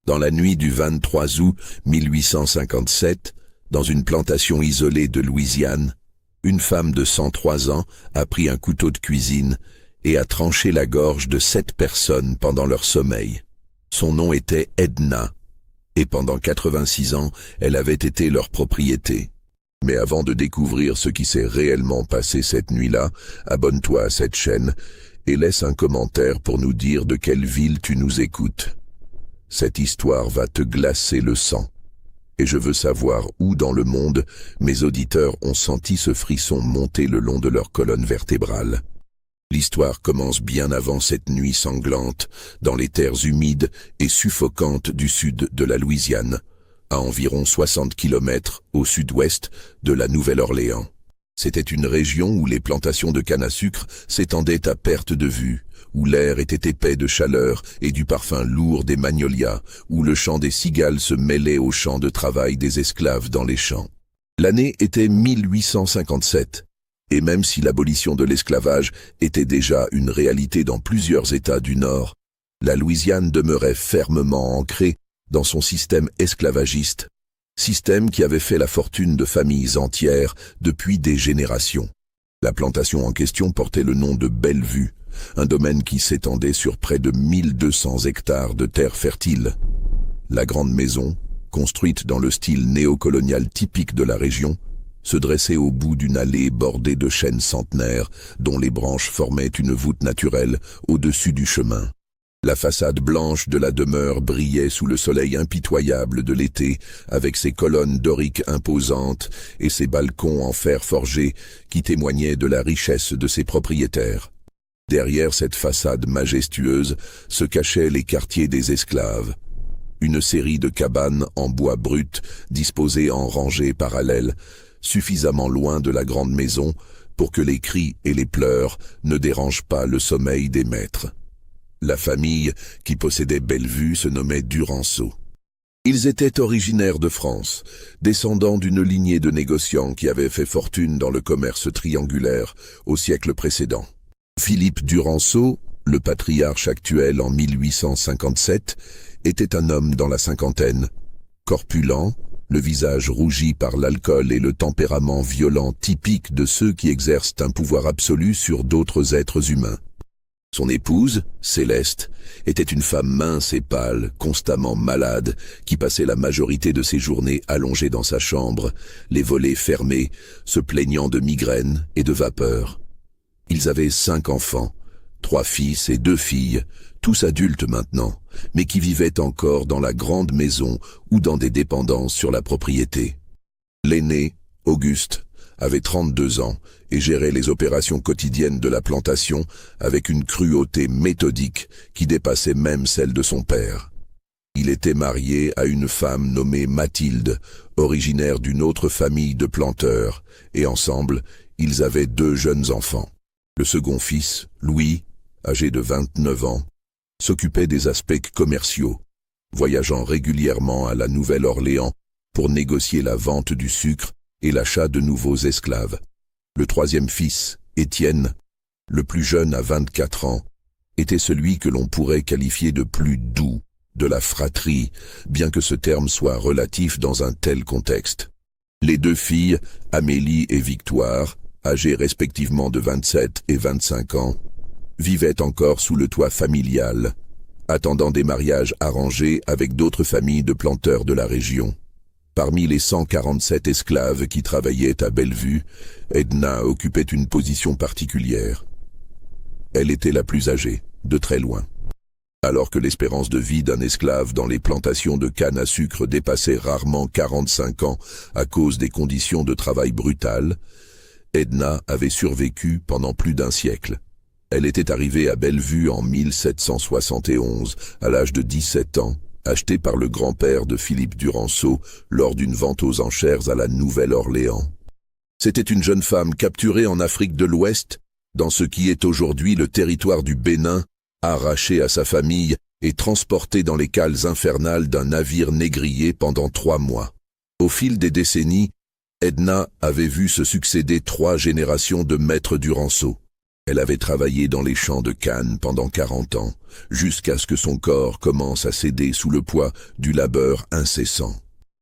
Dans la nuit du 23 août 1857, dans une plantation isolée de Louisiane, une femme de 103 ans a pris un couteau de cuisine et a tranché la gorge de 7 personnes pendant leur sommeil. Son nom était Edna, et pendant 86 ans, elle avait été leur propriété. Mais avant de découvrir ce qui s'est réellement passé cette nuit-là, abonne-toi à cette chaîne et laisse un commentaire pour nous dire de quelle ville tu nous écoutes. Cette histoire va te glacer le sang. Et je veux savoir où dans le monde mes auditeurs ont senti ce frisson monter le long de leur colonne vertébrale. L'histoire commence bien avant cette nuit sanglante, dans les terres humides et suffocantes du sud de la Louisiane, à environ 60 km au sud-ouest de la Nouvelle-Orléans. C'était une région où les plantations de canne à sucre s'étendaient à perte de vue, où l'air était épais de chaleur et du parfum lourd des magnolias, où le chant des cigales se mêlait au chant de travail des esclaves dans les champs. L'année était 1857, et même si l'abolition de l'esclavage était déjà une réalité dans plusieurs États du Nord, la Louisiane demeurait fermement ancrée dans son système esclavagiste, système qui avait fait la fortune de familles entières depuis des générations. La plantation en question portait le nom de Bellevue, un domaine qui s'étendait sur près de 1200 hectares de terre fertile. La grande maison, construite dans le style néocolonial typique de la région, se dressait au bout d'une allée bordée de chênes centenaires dont les branches formaient une voûte naturelle au-dessus du chemin. La façade blanche de la demeure brillait sous le soleil impitoyable de l'été, avec ses colonnes doriques imposantes et ses balcons en fer forgé qui témoignaient de la richesse de ses propriétaires. Derrière cette façade majestueuse se cachaient les quartiers des esclaves. Une série de cabanes en bois brut disposées en rangées parallèles, suffisamment loin de la grande maison pour que les cris et les pleurs ne dérangent pas le sommeil des maîtres. La famille qui possédait Bellevue se nommait Duranceau. Ils étaient originaires de France, descendants d'une lignée de négociants qui avaient fait fortune dans le commerce triangulaire au siècle précédent. Philippe Duranceau, le patriarche actuel en 1857, était un homme dans la cinquantaine, corpulent, le visage rougi par l'alcool et le tempérament violent typique de ceux qui exercent un pouvoir absolu sur d'autres êtres humains. Son épouse, Céleste, était une femme mince et pâle, constamment malade, qui passait la majorité de ses journées allongée dans sa chambre, les volets fermés, se plaignant de migraines et de vapeur. Ils avaient 5 enfants, 3 fils et 2 filles, tous adultes maintenant, mais qui vivaient encore dans la grande maison ou dans des dépendances sur la propriété. L'aîné, Auguste, avait 32 ans et gérait les opérations quotidiennes de la plantation avec une cruauté méthodique qui dépassait même celle de son père. Il était marié à une femme nommée Mathilde, originaire d'une autre famille de planteurs, et ensemble, ils avaient 2 jeunes enfants. Le second fils, Louis, âgé de 29 ans, s'occupait des aspects commerciaux, voyageant régulièrement à la Nouvelle-Orléans pour négocier la vente du sucre et l'achat de nouveaux esclaves. Le troisième fils, Étienne, le plus jeune à 24 ans, était celui que l'on pourrait qualifier de plus doux, de la fratrie, bien que ce terme soit relatif dans un tel contexte. Les 2 filles, Amélie et Victoire, âgées respectivement de 27 et 25 ans, vivaient encore sous le toit familial, attendant des mariages arrangés avec d'autres familles de planteurs de la région. Parmi les 147 esclaves qui travaillaient à Bellevue, Edna occupait une position particulière. Elle était la plus âgée, de très loin. Alors que l'espérance de vie d'un esclave dans les plantations de canne à sucre dépassait rarement 45 ans à cause des conditions de travail brutales, Edna avait survécu pendant plus d'1 siècle. Elle était arrivée à Bellevue en 1771, à l'âge de 17 ans, achetée par le grand-père de Philippe Duranceau lors d'une vente aux enchères à la Nouvelle-Orléans. C'était une jeune femme capturée en Afrique de l'Ouest, dans ce qui est aujourd'hui le territoire du Bénin, arrachée à sa famille et transportée dans les cales infernales d'un navire négrier pendant 3 mois. Au fil des décennies, Edna avait vu se succéder 3 générations de maîtres Duranceau. Elle avait travaillé dans les champs de canne pendant 40 ans, jusqu'à ce que son corps commence à céder sous le poids du labeur incessant.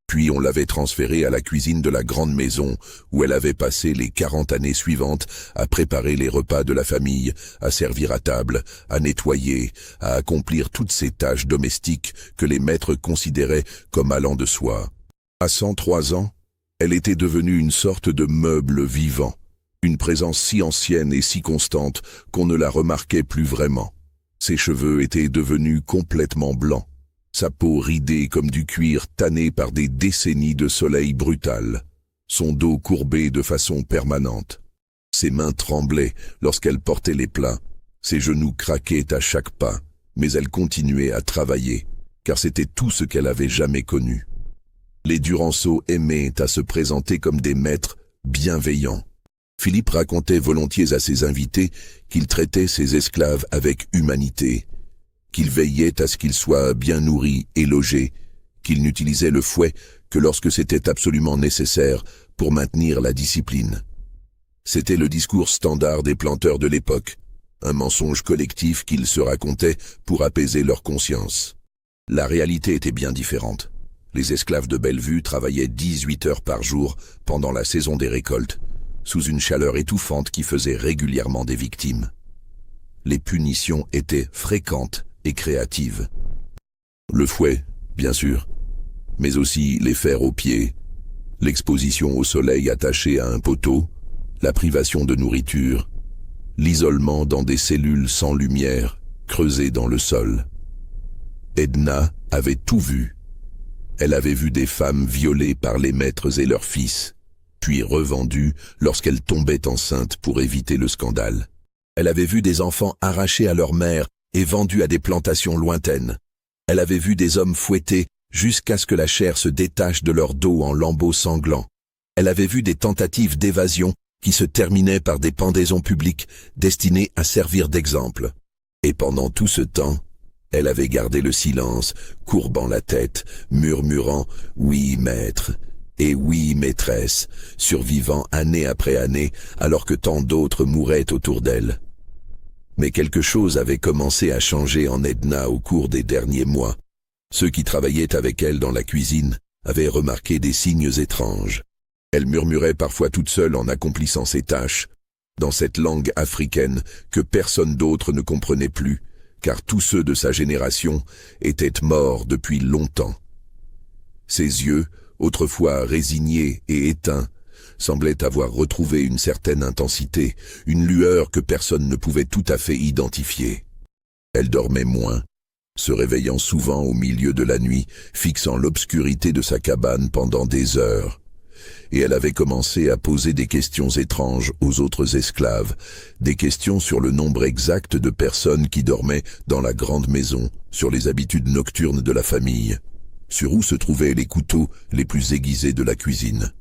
Puis on l'avait transférée à la cuisine de la grande maison, où elle avait passé les 40 années suivantes à préparer les repas de la famille, à servir à table, à nettoyer, à accomplir toutes ces tâches domestiques que les maîtres considéraient comme allant de soi. À 103 ans, elle était devenue une sorte de meuble vivant, une présence si ancienne et si constante qu'on ne la remarquait plus vraiment. Ses cheveux étaient devenus complètement blancs, sa peau ridée comme du cuir tanné par des décennies de soleil brutal, son dos courbé de façon permanente. Ses mains tremblaient lorsqu'elle portait les plats, ses genoux craquaient à chaque pas, mais elle continuait à travailler, car c'était tout ce qu'elle avait jamais connu. Les Duranceau aimaient à se présenter comme des maîtres bienveillants. Philippe racontait volontiers à ses invités qu'il traitait ses esclaves avec humanité, qu'il veillait à ce qu'ils soient bien nourris et logés, qu'il n'utilisait le fouet que lorsque c'était absolument nécessaire pour maintenir la discipline. C'était le discours standard des planteurs de l'époque, un mensonge collectif qu'ils se racontaient pour apaiser leur conscience. La réalité était bien différente. Les esclaves de Bellevue travaillaient 18 heures par jour pendant la saison des récoltes, sous une chaleur étouffante qui faisait régulièrement des victimes. Les punitions étaient fréquentes et créatives. Le fouet, bien sûr, mais aussi les fers aux pieds, l'exposition au soleil attachée à un poteau, la privation de nourriture, l'isolement dans des cellules sans lumière, creusées dans le sol. Edna avait tout vu. Elle avait vu des femmes violées par les maîtres et leurs fils, puis revendues lorsqu'elles tombaient enceintes pour éviter le scandale. Elle avait vu des enfants arrachés à leur mère et vendus à des plantations lointaines. Elle avait vu des hommes fouettés jusqu'à ce que la chair se détache de leur dos en lambeaux sanglants. Elle avait vu des tentatives d'évasion qui se terminaient par des pendaisons publiques destinées à servir d'exemple. Et pendant tout ce temps, elle avait gardé le silence, courbant la tête, murmurant « Oui, maître » et « Oui, maîtresse », survivant année après année alors que tant d'autres mouraient autour d'elle. Mais quelque chose avait commencé à changer en Edna au cours des derniers mois. Ceux qui travaillaient avec elle dans la cuisine avaient remarqué des signes étranges. Elle murmurait parfois toute seule en accomplissant ses tâches, dans cette langue africaine que personne d'autre ne comprenait plus, car tous ceux de sa génération étaient morts depuis longtemps. Ses yeux, autrefois résignés et éteints, semblaient avoir retrouvé une certaine intensité, une lueur que personne ne pouvait tout à fait identifier. Elle dormait moins, se réveillant souvent au milieu de la nuit, fixant l'obscurité de sa cabane pendant des heures. Et elle avait commencé à poser des questions étranges aux autres esclaves, des questions sur le nombre exact de personnes qui dormaient dans la grande maison, sur les habitudes nocturnes de la famille, sur où se trouvaient les couteaux les plus aiguisés de la cuisine.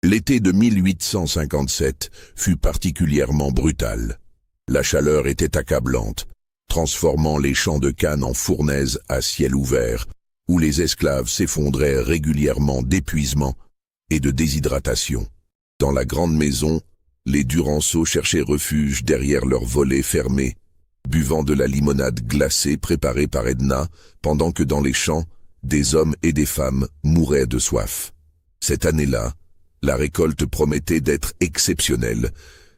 L'été de 1857 fut particulièrement brutal. La chaleur était accablante, transformant les champs de canne en fournaises à ciel ouvert, où les esclaves s'effondraient régulièrement d'épuisement et de déshydratation. Dans la grande maison, les Duranceau cherchaient refuge derrière leurs volets fermés, buvant de la limonade glacée préparée par Edna, pendant que dans les champs, des hommes et des femmes mouraient de soif. Cette année-là, la récolte promettait d'être exceptionnelle,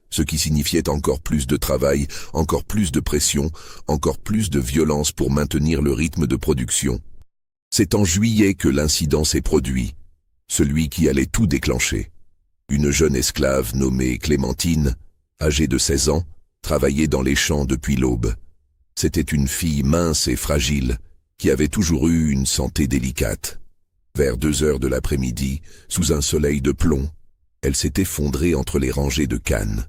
ce qui signifiait encore plus de travail, encore plus de pression, encore plus de violence pour maintenir le rythme de production. C'est en juillet que l'incident s'est produit, celui qui allait tout déclencher. Une jeune esclave nommée Clémentine, âgée de 16 ans, travaillait dans les champs depuis l'aube. C'était une fille mince et fragile, qui avait toujours eu une santé délicate. Vers 2 heures de l'après-midi, sous un soleil de plomb, elle s'est effondrée entre les rangées de cannes.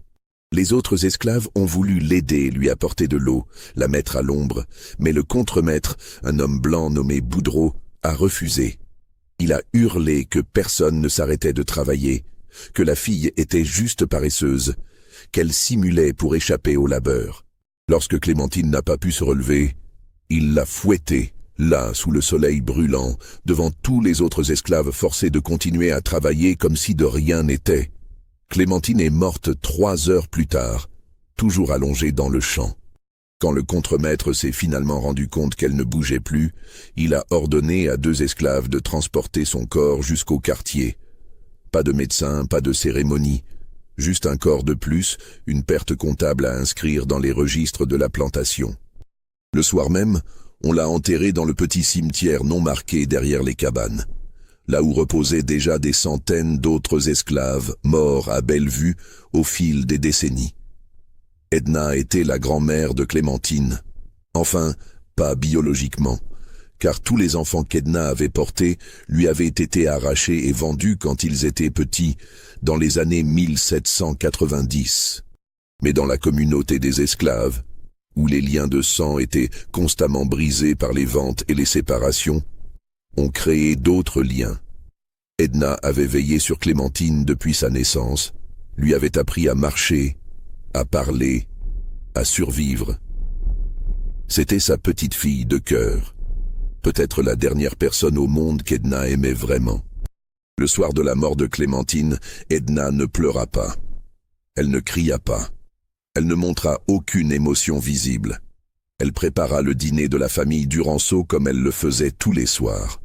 Les autres esclaves ont voulu l'aider, lui apporter de l'eau, la mettre à l'ombre, mais le contremaître, un homme blanc nommé Boudreau, a refusé. Il a hurlé que personne ne s'arrêtait de travailler, que la fille était juste paresseuse, qu'elle simulait pour échapper au labeur. Lorsque Clémentine n'a pas pu se relever, il l'a fouettée, là, sous le soleil brûlant, devant tous les autres esclaves forcés de continuer à travailler comme si de rien n'était. Clémentine est morte 3 heures plus tard, toujours allongée dans le champ. Quand le contremaître s'est finalement rendu compte qu'elle ne bougeait plus, il a ordonné à 2 esclaves de transporter son corps jusqu'au quartier. Pas de médecin, pas de cérémonie, juste un corps de plus, une perte comptable à inscrire dans les registres de la plantation. Le soir même, on l'a enterré dans le petit cimetière non marqué derrière les cabanes, là où reposaient déjà des centaines d'autres esclaves morts à Bellevue au fil des décennies. Edna était la grand-mère de Clémentine. Enfin, pas biologiquement, car tous les enfants qu'Edna avait portés lui avaient été arrachés et vendus quand ils étaient petits, dans les années 1790. Mais dans la communauté des esclaves, où les liens de sang étaient constamment brisés par les ventes et les séparations, on créait d'autres liens. Edna avait veillé sur Clémentine depuis sa naissance, lui avait appris à marcher, à parler, à survivre. C'était sa petite fille de cœur, peut-être la dernière personne au monde qu'Edna aimait vraiment. Le soir de la mort de Clémentine, Edna ne pleura pas. Elle ne cria pas. Elle ne montra aucune émotion visible. Elle prépara le dîner de la famille Duranceau comme elle le faisait tous les soirs.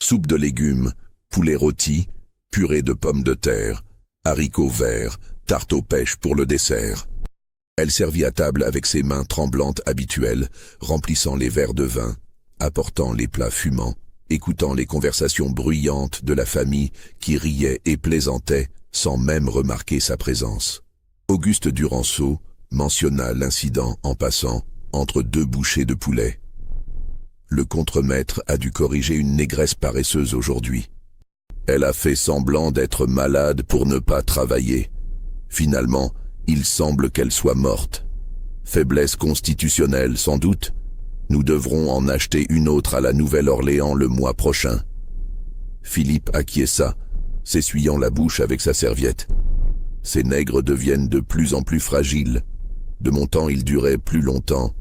Soupe de légumes, poulet rôti, purée de pommes de terre, haricots verts, tarte aux pêches pour le dessert. Elle servit à table avec ses mains tremblantes habituelles, remplissant les verres de vin, apportant les plats fumants, écoutant les conversations bruyantes de la famille qui riait et plaisantait sans même remarquer sa présence. Auguste Duranceau mentionna l'incident en passant entre 2 bouchées de poulet. Le contremaître a dû corriger une négresse paresseuse aujourd'hui. Elle a fait semblant d'être malade pour ne pas travailler. Finalement, il semble qu'elle soit morte. Faiblesse constitutionnelle, sans doute. Nous devrons en acheter une autre à la Nouvelle-Orléans le mois prochain. Philippe acquiesça, s'essuyant la bouche avec sa serviette. Ces nègres deviennent de plus en plus fragiles. De mon temps, ils duraient plus longtemps.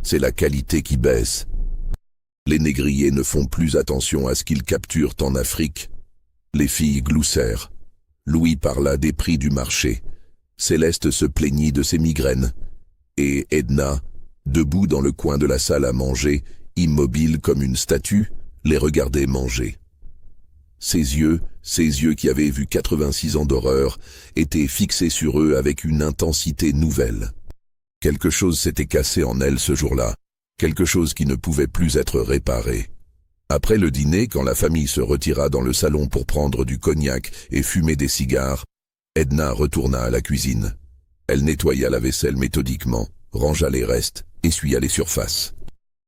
C'est la qualité qui baisse. Les négriers ne font plus attention à ce qu'ils capturent en Afrique. Les filles gloussèrent. Louis parla des prix du marché. Céleste se plaignit de ses migraines. Et Edna, debout dans le coin de la salle à manger, immobile comme une statue, les regardait manger. Ses yeux qui avaient vu 86 ans d'horreur, étaient fixés sur eux avec une intensité nouvelle. Quelque chose s'était cassé en elle ce jour-là, quelque chose qui ne pouvait plus être réparé. Après le dîner, quand la famille se retira dans le salon pour prendre du cognac et fumer des cigares, Edna retourna à la cuisine. Elle nettoya la vaisselle méthodiquement, rangea les restes, essuya les surfaces.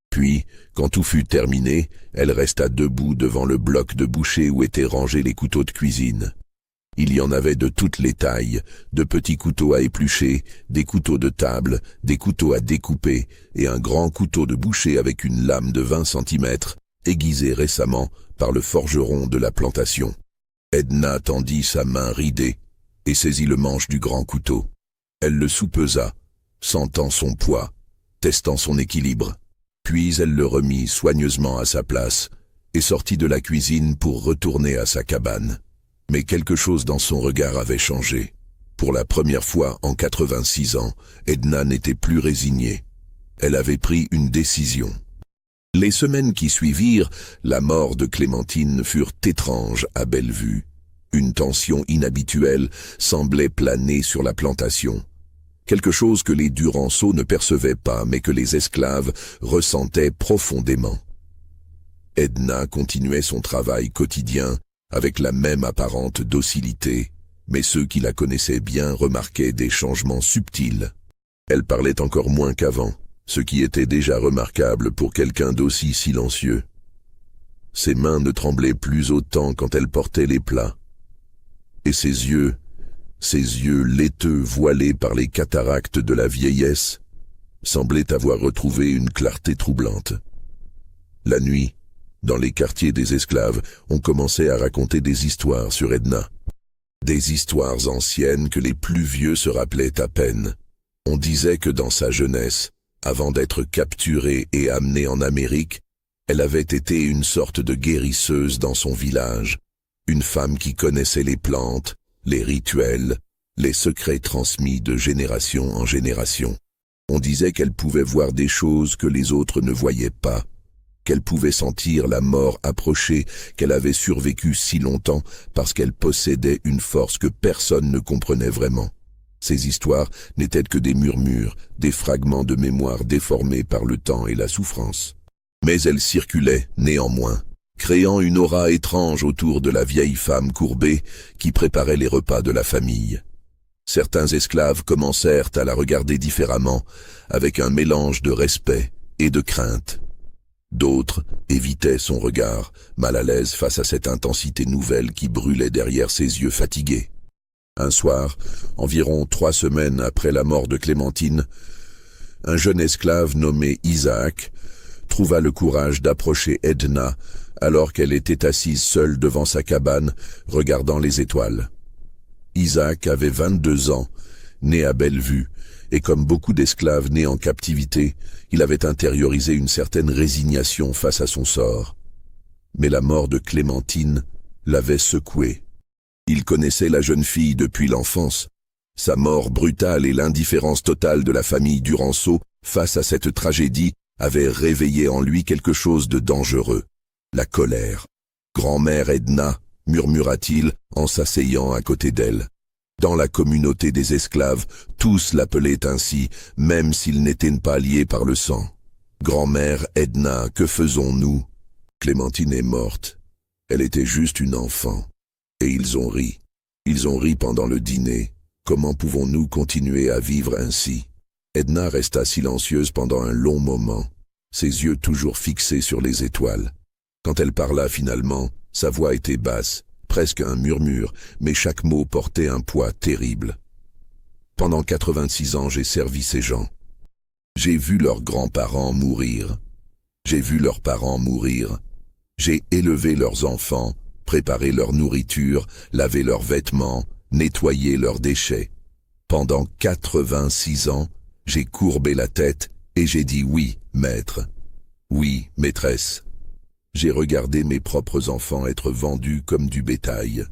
Puis, quand tout fut terminé, elle resta debout devant le bloc de boucher où étaient rangés les couteaux de cuisine. Il y en avait de toutes les tailles, de petits couteaux à éplucher, des couteaux de table, des couteaux à découper et un grand couteau de boucher avec une lame de 20 cm, aiguisé récemment par le forgeron de la plantation. Edna tendit sa main ridée et saisit le manche du grand couteau. Elle le soupesa, sentant son poids, testant son équilibre. Puis elle le remit soigneusement à sa place et sortit de la cuisine pour retourner à sa cabane. Mais quelque chose dans son regard avait changé. Pour la première fois en 86 ans, Edna n'était plus résignée. Elle avait pris une décision. Les semaines qui suivirent, la mort de Clémentine furent étranges à Bellevue. Une tension inhabituelle semblait planer sur la plantation. Quelque chose que les Duranceau ne percevaient pas, mais que les esclaves ressentaient profondément. Edna continuait son travail quotidien avec la même apparente docilité, mais ceux qui la connaissaient bien remarquaient des changements subtils. Elle parlait encore moins qu'avant, ce qui était déjà remarquable pour quelqu'un d'aussi silencieux. Ses mains ne tremblaient plus autant quand elle portait les plats. Et ses yeux laiteux voilés par les cataractes de la vieillesse, semblaient avoir retrouvé une clarté troublante. La nuit, dans les quartiers des esclaves, on commençait à raconter des histoires sur Edna. Des histoires anciennes que les plus vieux se rappelaient à peine. On disait que dans sa jeunesse, avant d'être capturée et amenée en Amérique, elle avait été une sorte de guérisseuse dans son village, une femme qui connaissait les plantes, les rituels, les secrets transmis de génération en génération. On disait qu'elle pouvait voir des choses que les autres ne voyaient pas, qu'elle pouvait sentir la mort approcher, qu'elle avait survécu si longtemps parce qu'elle possédait une force que personne ne comprenait vraiment. Ces histoires n'étaient que des murmures, des fragments de mémoire déformés par le temps et la souffrance. Mais elles circulaient, néanmoins, créant une aura étrange autour de la vieille femme courbée qui préparait les repas de la famille. Certains esclaves commencèrent à la regarder différemment, avec un mélange de respect et de crainte. D'autres évitaient son regard, mal à l'aise face à cette intensité nouvelle qui brûlait derrière ses yeux fatigués. Un soir, environ 3 semaines après la mort de Clémentine, un jeune esclave nommé Isaac trouva le courage d'approcher Edna alors qu'elle était assise seule devant sa cabane, regardant les étoiles. Isaac avait 22 ans, né à Bellevue, et comme beaucoup d'esclaves nés en captivité, il avait intériorisé une certaine résignation face à son sort. Mais la mort de Clémentine l'avait secoué. Il connaissait la jeune fille depuis l'enfance. Sa mort brutale et l'indifférence totale de la famille Duranceau face à cette tragédie avaient réveillé en lui quelque chose de dangereux. La colère. « Grand-mère Edna », murmura-t-il en s'asseyant à côté d'elle. Dans la communauté des esclaves, tous l'appelaient ainsi, même s'ils n'étaient pas liés par le sang. « Grand-mère Edna, que faisons-nous » Clémentine est morte. Elle était juste une enfant. Et ils ont ri. Ils ont ri pendant le dîner. Comment pouvons-nous continuer à vivre ainsi? Edna resta silencieuse pendant un long moment, ses yeux toujours fixés sur les étoiles. Quand elle parla finalement, sa voix était basse, presque un murmure, mais chaque mot portait un poids terrible. Pendant 86 ans, j'ai servi ces gens. J'ai vu leurs grands-parents mourir. J'ai vu leurs parents mourir. J'ai élevé leurs enfants, préparé leur nourriture, lavé leurs vêtements, nettoyé leurs déchets. Pendant 86 ans, j'ai courbé la tête et j'ai dit oui, maître. Oui, maîtresse. J'ai regardé mes propres enfants être vendus comme du bétail.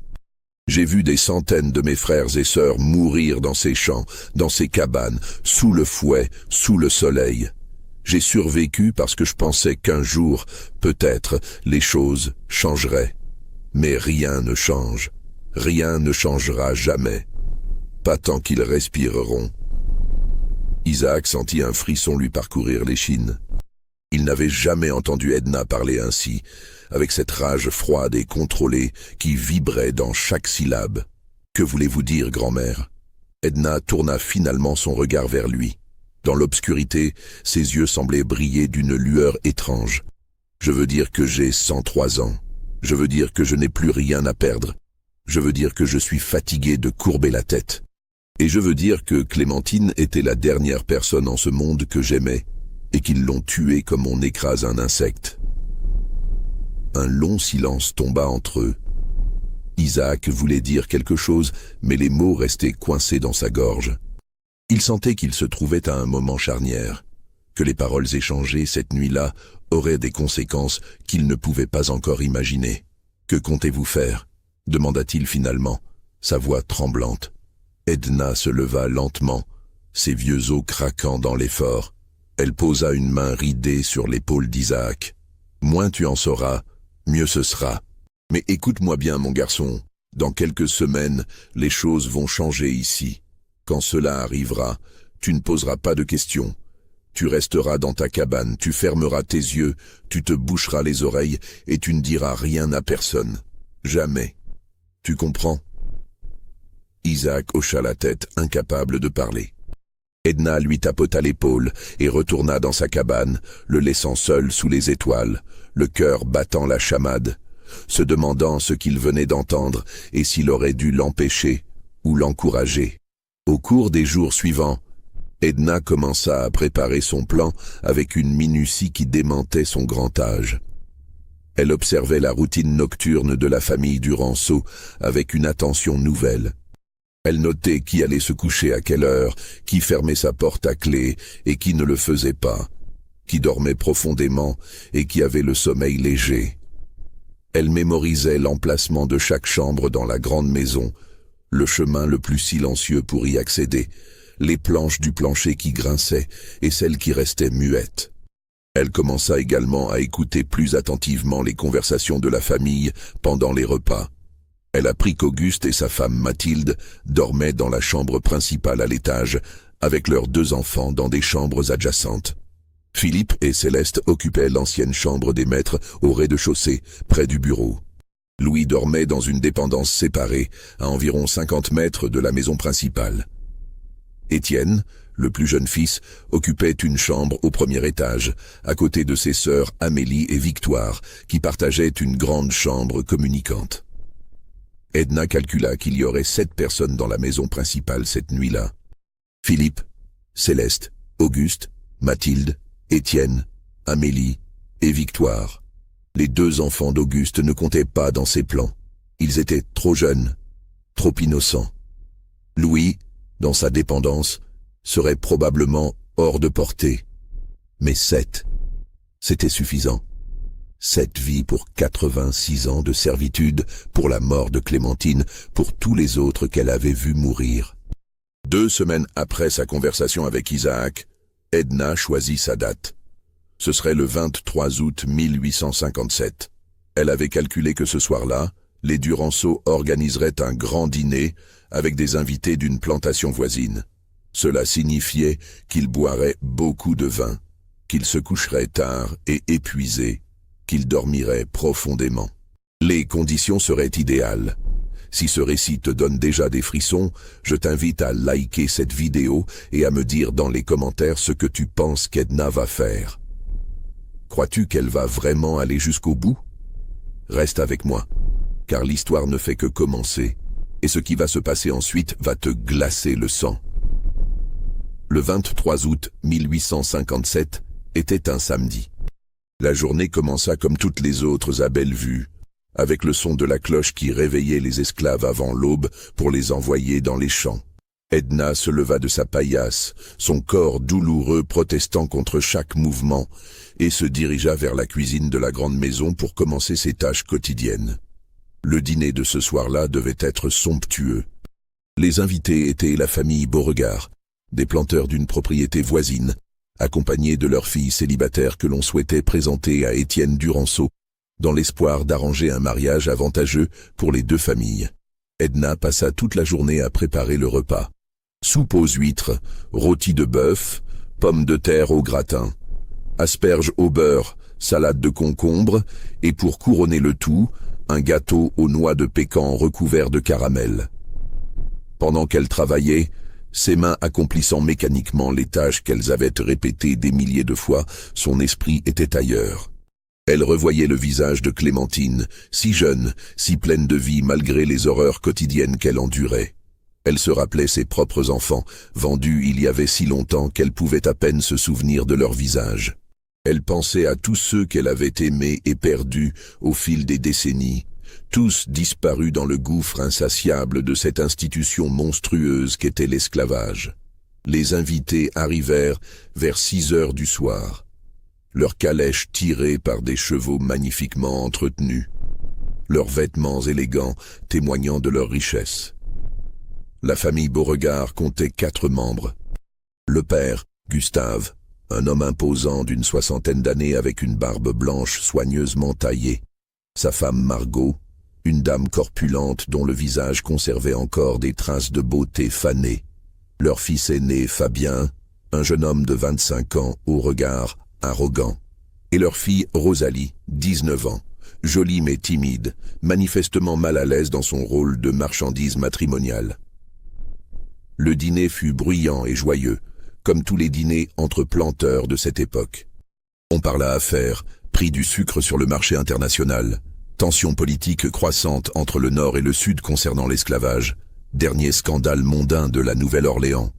J'ai vu des centaines de mes frères et sœurs mourir dans ces champs, dans ces cabanes, sous le fouet, sous le soleil. J'ai survécu parce que je pensais qu'un jour, peut-être, les choses changeraient. Mais rien ne change. Rien ne changera jamais. Pas tant qu'ils respireront. Isaac sentit un frisson lui parcourir l'échine. Il n'avait jamais entendu Edna parler ainsi, avec cette rage froide et contrôlée qui vibrait dans chaque syllabe. « Que voulez-vous dire, grand-mère » Edna tourna finalement son regard vers lui. Dans l'obscurité, ses yeux semblaient briller d'une lueur étrange. « Je veux dire que j'ai 103 ans. Je veux dire que je n'ai plus rien à perdre. Je veux dire que je suis fatigué de courber la tête. Et je veux dire que Clémentine était la dernière personne en ce monde que j'aimais, et qu'ils l'ont tuée comme on écrase un insecte. » Un long silence tomba entre eux. Isaac voulait dire quelque chose, mais les mots restaient coincés dans sa gorge. Il sentait qu'il se trouvait à un moment charnière, que les paroles échangées cette nuit-là auraient des conséquences qu'il ne pouvait pas encore imaginer. « Que comptez-vous faire » demanda-t-il finalement, sa voix tremblante. Edna se leva lentement, ses vieux os craquant dans l'effort. Elle posa une main ridée sur l'épaule d'Isaac. « Moins tu en sauras, mieux ce sera. Mais écoute-moi bien, mon garçon, dans quelques semaines, les choses vont changer ici. Quand cela arrivera, tu ne poseras pas de questions. Tu resteras dans ta cabane, tu fermeras tes yeux, tu te boucheras les oreilles et tu ne diras rien à personne. Jamais. Tu comprends ?» Isaac hocha la tête, incapable de parler. Edna lui tapota l'épaule et retourna dans sa cabane, le laissant seul sous les étoiles, le cœur battant la chamade, se demandant ce qu'il venait d'entendre et s'il aurait dû l'empêcher ou l'encourager. Au cours des jours suivants, Edna commença à préparer son plan avec une minutie qui démentait son grand âge. Elle observait la routine nocturne de la famille Duranceau avec une attention nouvelle. Elle notait qui allait se coucher à quelle heure, qui fermait sa porte à clé et qui ne le faisait pas, qui dormait profondément et qui avait le sommeil léger. Elle mémorisait l'emplacement de chaque chambre dans la grande maison, le chemin le plus silencieux pour y accéder, les planches du plancher qui grinçaient et celles qui restaient muettes. Elle commença également à écouter plus attentivement les conversations de la famille pendant les repas. Elle apprit qu'Auguste et sa femme Mathilde dormaient dans la chambre principale à l'étage, avec leurs 2 enfants dans des chambres adjacentes. Philippe et Céleste occupaient l'ancienne chambre des maîtres au rez-de-chaussée, près du bureau. Louis dormait dans une dépendance séparée, à environ 50 mètres de la maison principale. Étienne, le plus jeune fils, occupait une chambre au premier étage, à côté de ses sœurs Amélie et Victoire, qui partageaient une grande chambre communicante. Edna calcula qu'il y aurait 7 personnes dans la maison principale cette nuit-là. Philippe, Céleste, Auguste, Mathilde, Étienne, Amélie et Victoire. Les 2 enfants d'Auguste ne comptaient pas dans ses plans. Ils étaient trop jeunes, trop innocents. Louis, dans sa dépendance, serait probablement hors de portée. Mais 7, c'était suffisant. 7 vies pour 86 ans de servitude, pour la mort de Clémentine, pour tous les autres qu'elle avait vus mourir. 2 semaines après sa conversation avec Isaac, Edna choisit sa date. Ce serait le 23 août 1857. Elle avait calculé que ce soir-là, les Duranceau organiseraient un grand dîner avec des invités d'une plantation voisine. Cela signifiait qu'ils boiraient beaucoup de vin, qu'ils se coucheraient tard et épuisés, qu'ils dormiraient profondément. Les conditions seraient idéales. Si ce récit te donne déjà des frissons, je t'invite à liker cette vidéo et à me dire dans les commentaires ce que tu penses qu'Edna va faire. Crois-tu qu'elle va vraiment aller jusqu'au bout? Reste avec moi, car l'histoire ne fait que commencer, et ce qui va se passer ensuite va te glacer le sang. Le 23 août 1857 était un samedi. La journée commença comme toutes les autres à belle vue, avec le son de la cloche qui réveillait les esclaves avant l'aube pour les envoyer dans les champs. Edna se leva de sa paillasse, son corps douloureux protestant contre chaque mouvement, et se dirigea vers la cuisine de la grande maison pour commencer ses tâches quotidiennes. Le dîner de ce soir-là devait être somptueux. Les invités étaient la famille Beauregard, des planteurs d'une propriété voisine, accompagnés de leur fille célibataire que l'on souhaitait présenter à Étienne Duranceau, dans l'espoir d'arranger un mariage avantageux pour les 2 familles. Edna passa toute la journée à préparer le repas. Soupe aux huîtres, rôti de bœuf, pommes de terre au gratin, asperges au beurre, salade de concombre, et pour couronner le tout, un gâteau aux noix de pécan recouvert de caramel. Pendant qu'elle travaillait, ses mains accomplissant mécaniquement les tâches qu'elles avaient répétées des milliers de fois, son esprit était ailleurs. Elle revoyait le visage de Clémentine, si jeune, si pleine de vie malgré les horreurs quotidiennes qu'elle endurait. Elle se rappelait ses propres enfants, vendus il y avait si longtemps qu'elle pouvait à peine se souvenir de leur visage. Elle pensait à tous ceux qu'elle avait aimés et perdus au fil des décennies, tous disparus dans le gouffre insatiable de cette institution monstrueuse qu'était l'esclavage. Les invités arrivèrent vers 6 heures du soir, leurs calèches tirées par des chevaux magnifiquement entretenus, leurs vêtements élégants témoignant de leur richesse. La famille Beauregard comptait 4 membres. Le père, Gustave, un homme imposant d'une 60aine d'années avec une barbe blanche soigneusement taillée. Sa femme Margot, une dame corpulente dont le visage conservait encore des traces de beauté fanée. Leur fils aîné Fabien, un jeune homme de 25 ans au regard arrogant. Et leur fille Rosalie, 19 ans, jolie mais timide, manifestement mal à l'aise dans son rôle de marchandise matrimoniale. Le dîner fut bruyant et joyeux, comme tous les dîners entre planteurs de cette époque. On parla affaires, prix du sucre sur le marché international, tensions politiques croissantes entre le Nord et le Sud concernant l'esclavage, dernier scandale mondain de la Nouvelle-Orléans.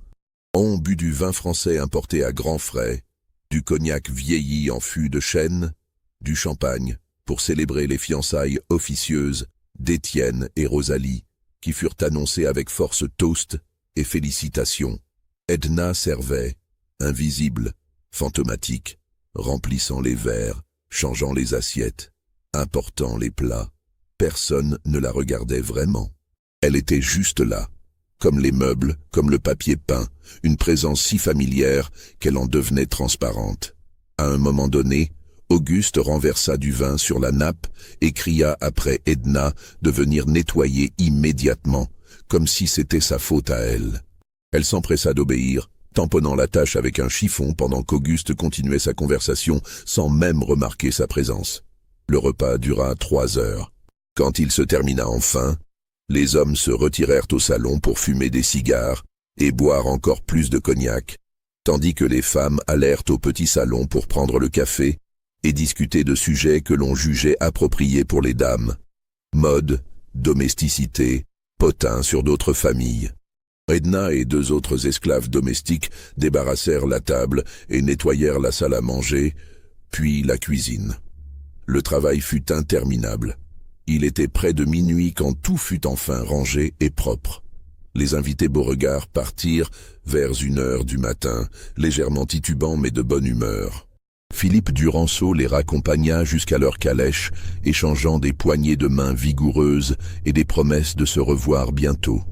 On but du vin français importé à grands frais, du cognac vieilli en fût de chêne, du champagne, pour célébrer les fiançailles officieuses d'Étienne et Rosalie, qui furent annoncées avec force toasts et félicitations. Edna servait, invisible, fantomatique, remplissant les verres, changeant les assiettes, important les plats. Personne ne la regardait vraiment. Elle était juste là, comme les meubles, comme le papier peint, une présence si familière qu'elle en devenait transparente. À un moment donné, Auguste renversa du vin sur la nappe et cria après Edna de venir nettoyer immédiatement, comme si c'était sa faute à elle. Elle s'empressa d'obéir, tamponnant la tâche avec un chiffon pendant qu'Auguste continuait sa conversation sans même remarquer sa présence. Le repas dura 3 heures. Quand il se termina enfin, les hommes se retirèrent au salon pour fumer des cigares et boire encore plus de cognac, tandis que les femmes allèrent au petit salon pour prendre le café et discuter de sujets que l'on jugeait appropriés pour les dames. Mode, domesticité, potin sur d'autres familles. Edna et 2 autres esclaves domestiques débarrassèrent la table et nettoyèrent la salle à manger, puis la cuisine. Le travail fut interminable. Il était près de minuit quand tout fut enfin rangé et propre. Les invités Beauregard partirent vers 1 heure du matin, légèrement titubants mais de bonne humeur. Philippe Duranceau les raccompagna jusqu'à leur calèche, échangeant des poignées de main vigoureuses et des promesses de se revoir bientôt.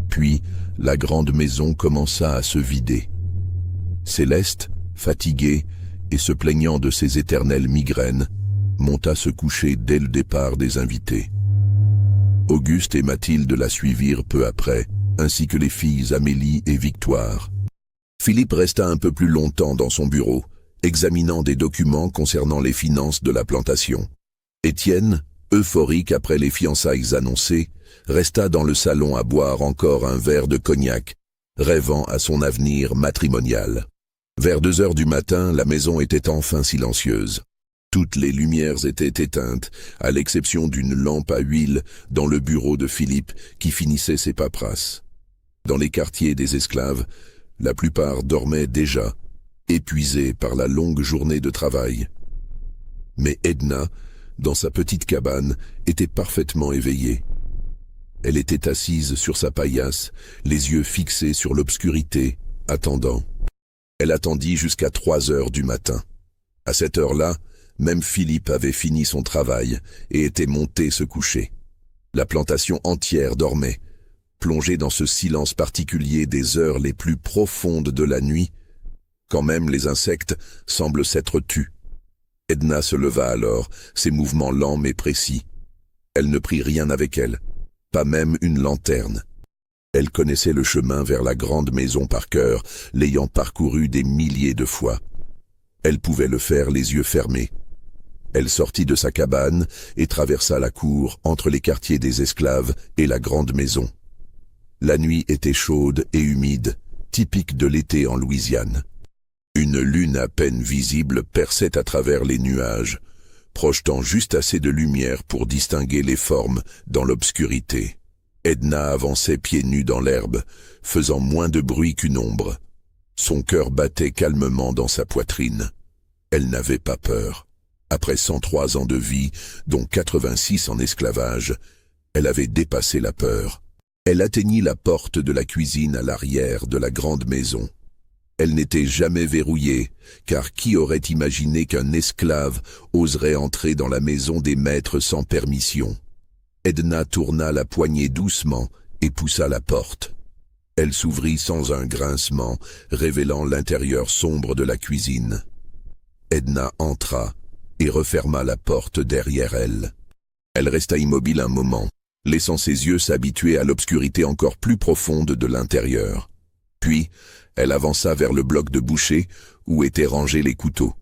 Puis, la grande maison commença à se vider. Céleste, fatiguée et se plaignant de ses éternelles migraines, monta se coucher dès le départ des invités. Auguste et Mathilde la suivirent peu après, ainsi que les filles Amélie et Victoire. Philippe resta un peu plus longtemps dans son bureau, examinant des documents concernant les finances de la plantation. Étienne, euphorique après les fiançailles annoncées, resta dans le salon à boire encore un verre de cognac, rêvant à son avenir matrimonial. Vers 2 heures du matin, la maison était enfin silencieuse. Toutes les lumières étaient éteintes, à l'exception d'une lampe à huile dans le bureau de Philippe qui finissait ses paperasses. Dans les quartiers des esclaves, la plupart dormaient déjà, épuisés par la longue journée de travail. Mais Edna, dans sa petite cabane, était parfaitement éveillée. Elle était assise sur sa paillasse, les yeux fixés sur l'obscurité, attendant. Elle attendit jusqu'à 3 heures du matin. À cette heure-là, même Philippe avait fini son travail et était monté se coucher. La plantation entière dormait, plongée dans ce silence particulier des heures les plus profondes de la nuit, quand même les insectes semblent s'être tus. Edna se leva alors, ses mouvements lents mais précis. Elle ne prit rien avec elle, pas même une lanterne. Elle connaissait le chemin vers la grande maison par cœur, l'ayant parcouru des milliers de fois. Elle pouvait le faire les yeux fermés. Elle sortit de sa cabane et traversa la cour entre les quartiers des esclaves et la grande maison. La nuit était chaude et humide, typique de l'été en Louisiane. Une lune à peine visible perçait à travers les nuages, projetant juste assez de lumière pour distinguer les formes dans l'obscurité. Edna avançait pieds nus dans l'herbe, faisant moins de bruit qu'une ombre. Son cœur battait calmement dans sa poitrine. Elle n'avait pas peur. Après 103 ans de vie, dont 86 en esclavage, elle avait dépassé la peur. Elle atteignit la porte de la cuisine à l'arrière de la grande maison. Elle n'était jamais verrouillée, car qui aurait imaginé qu'un esclave oserait entrer dans la maison des maîtres sans permission? Edna tourna la poignée doucement et poussa la porte. Elle s'ouvrit sans un grincement, révélant l'intérieur sombre de la cuisine. Edna entra et referma la porte derrière elle. Elle resta immobile un moment, laissant ses yeux s'habituer à l'obscurité encore plus profonde de l'intérieur. Puis, elle avança vers le bloc de boucher où étaient rangés les couteaux.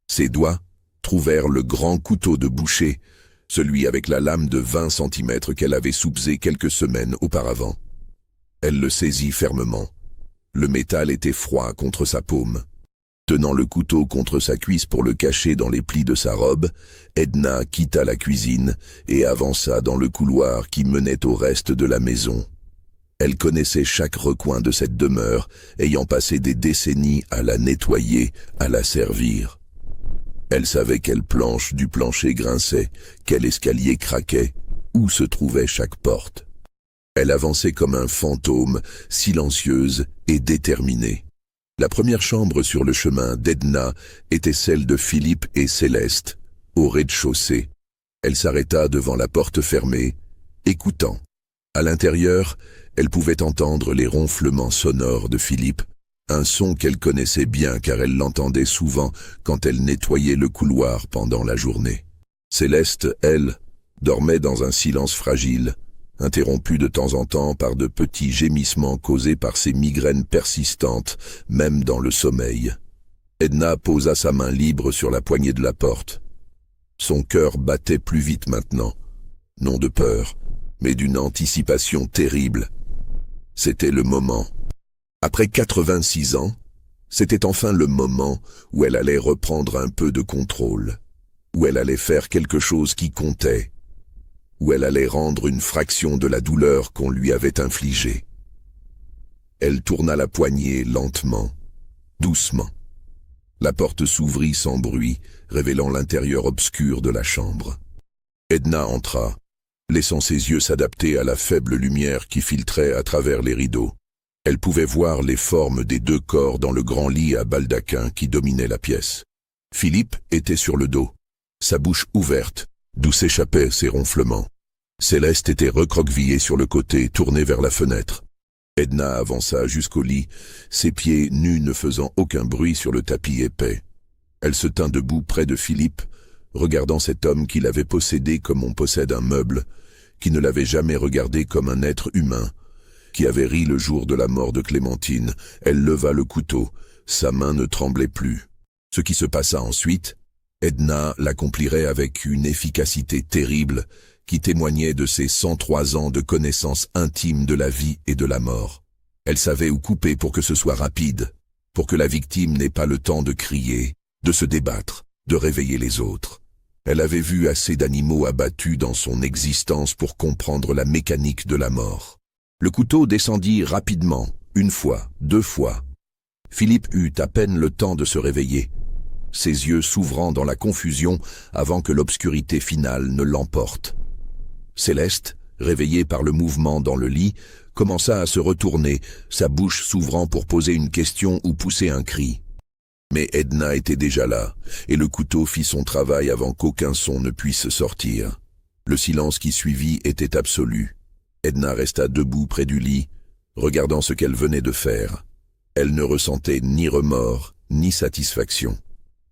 Ses doigts trouvèrent le grand couteau de boucher, celui avec la lame de 20 cm qu'elle avait soupesé quelques semaines auparavant. Elle le saisit fermement. Le métal était froid contre sa paume. Tenant le couteau contre sa cuisse pour le cacher dans les plis de sa robe, Edna quitta la cuisine et avança dans le couloir qui menait au reste de la maison. Elle connaissait chaque recoin de cette demeure, ayant passé des décennies à la nettoyer, à la servir. Elle savait quelle planche du plancher grinçait, quel escalier craquait, où se trouvait chaque porte. Elle avançait comme un fantôme, silencieuse et déterminée. La première chambre sur le chemin d'Edna était celle de Philippe et Céleste, au rez-de-chaussée. Elle s'arrêta devant la porte fermée, écoutant. À l'intérieur, elle pouvait entendre les ronflements sonores de Philippe, un son qu'elle connaissait bien car elle l'entendait souvent quand elle nettoyait le couloir pendant la journée. Céleste, elle, dormait dans un silence fragile, interrompu de temps en temps par de petits gémissements causés par ses migraines persistantes, même dans le sommeil. Edna posa sa main libre sur la poignée de la porte. Son cœur battait plus vite maintenant, non de peur, mais d'une anticipation terrible. C'était le moment. Après 86 ans, c'était enfin le moment où elle allait reprendre un peu de contrôle, où elle allait faire quelque chose qui comptait, où elle allait rendre une fraction de la douleur qu'on lui avait infligée. Elle tourna la poignée lentement, doucement. La porte s'ouvrit sans bruit, révélant l'intérieur obscur de la chambre. Edna entra, laissant ses yeux s'adapter à la faible lumière qui filtrait à travers les rideaux. Elle pouvait voir les formes des deux corps dans le grand lit à baldaquin qui dominait la pièce. Philippe était sur le dos, sa bouche ouverte, d'où s'échappaient ses ronflements. Céleste était recroquevillée sur le côté, tournée vers la fenêtre. Edna avança jusqu'au lit, ses pieds nus ne faisant aucun bruit sur le tapis épais. Elle se tint debout près de Philippe, regardant cet homme qui l'avait possédé comme on possède un meuble, qui ne l'avait jamais regardé comme un être humain, qui avait ri le jour de la mort de Clémentine. Elle leva le couteau, sa main ne tremblait plus. Ce qui se passa ensuite, Edna l'accomplirait avec une efficacité terrible qui témoignait de ses 103 ans de connaissance intime de la vie et de la mort. Elle savait où couper pour que ce soit rapide, pour que la victime n'ait pas le temps de crier, de se débattre, de réveiller les autres. Elle avait vu assez d'animaux abattus dans son existence pour comprendre la mécanique de la mort. Le couteau descendit rapidement, une fois, deux fois. Philippe eut à peine le temps de se réveiller, ses yeux s'ouvrant dans la confusion avant que l'obscurité finale ne l'emporte. Céleste, réveillée par le mouvement dans le lit, commença à se retourner, sa bouche s'ouvrant pour poser une question ou pousser un cri. Mais Edna était déjà là, et le couteau fit son travail avant qu'aucun son ne puisse sortir. Le silence qui suivit était absolu. Edna resta debout près du lit, regardant ce qu'elle venait de faire. Elle ne ressentait ni remords, ni satisfaction.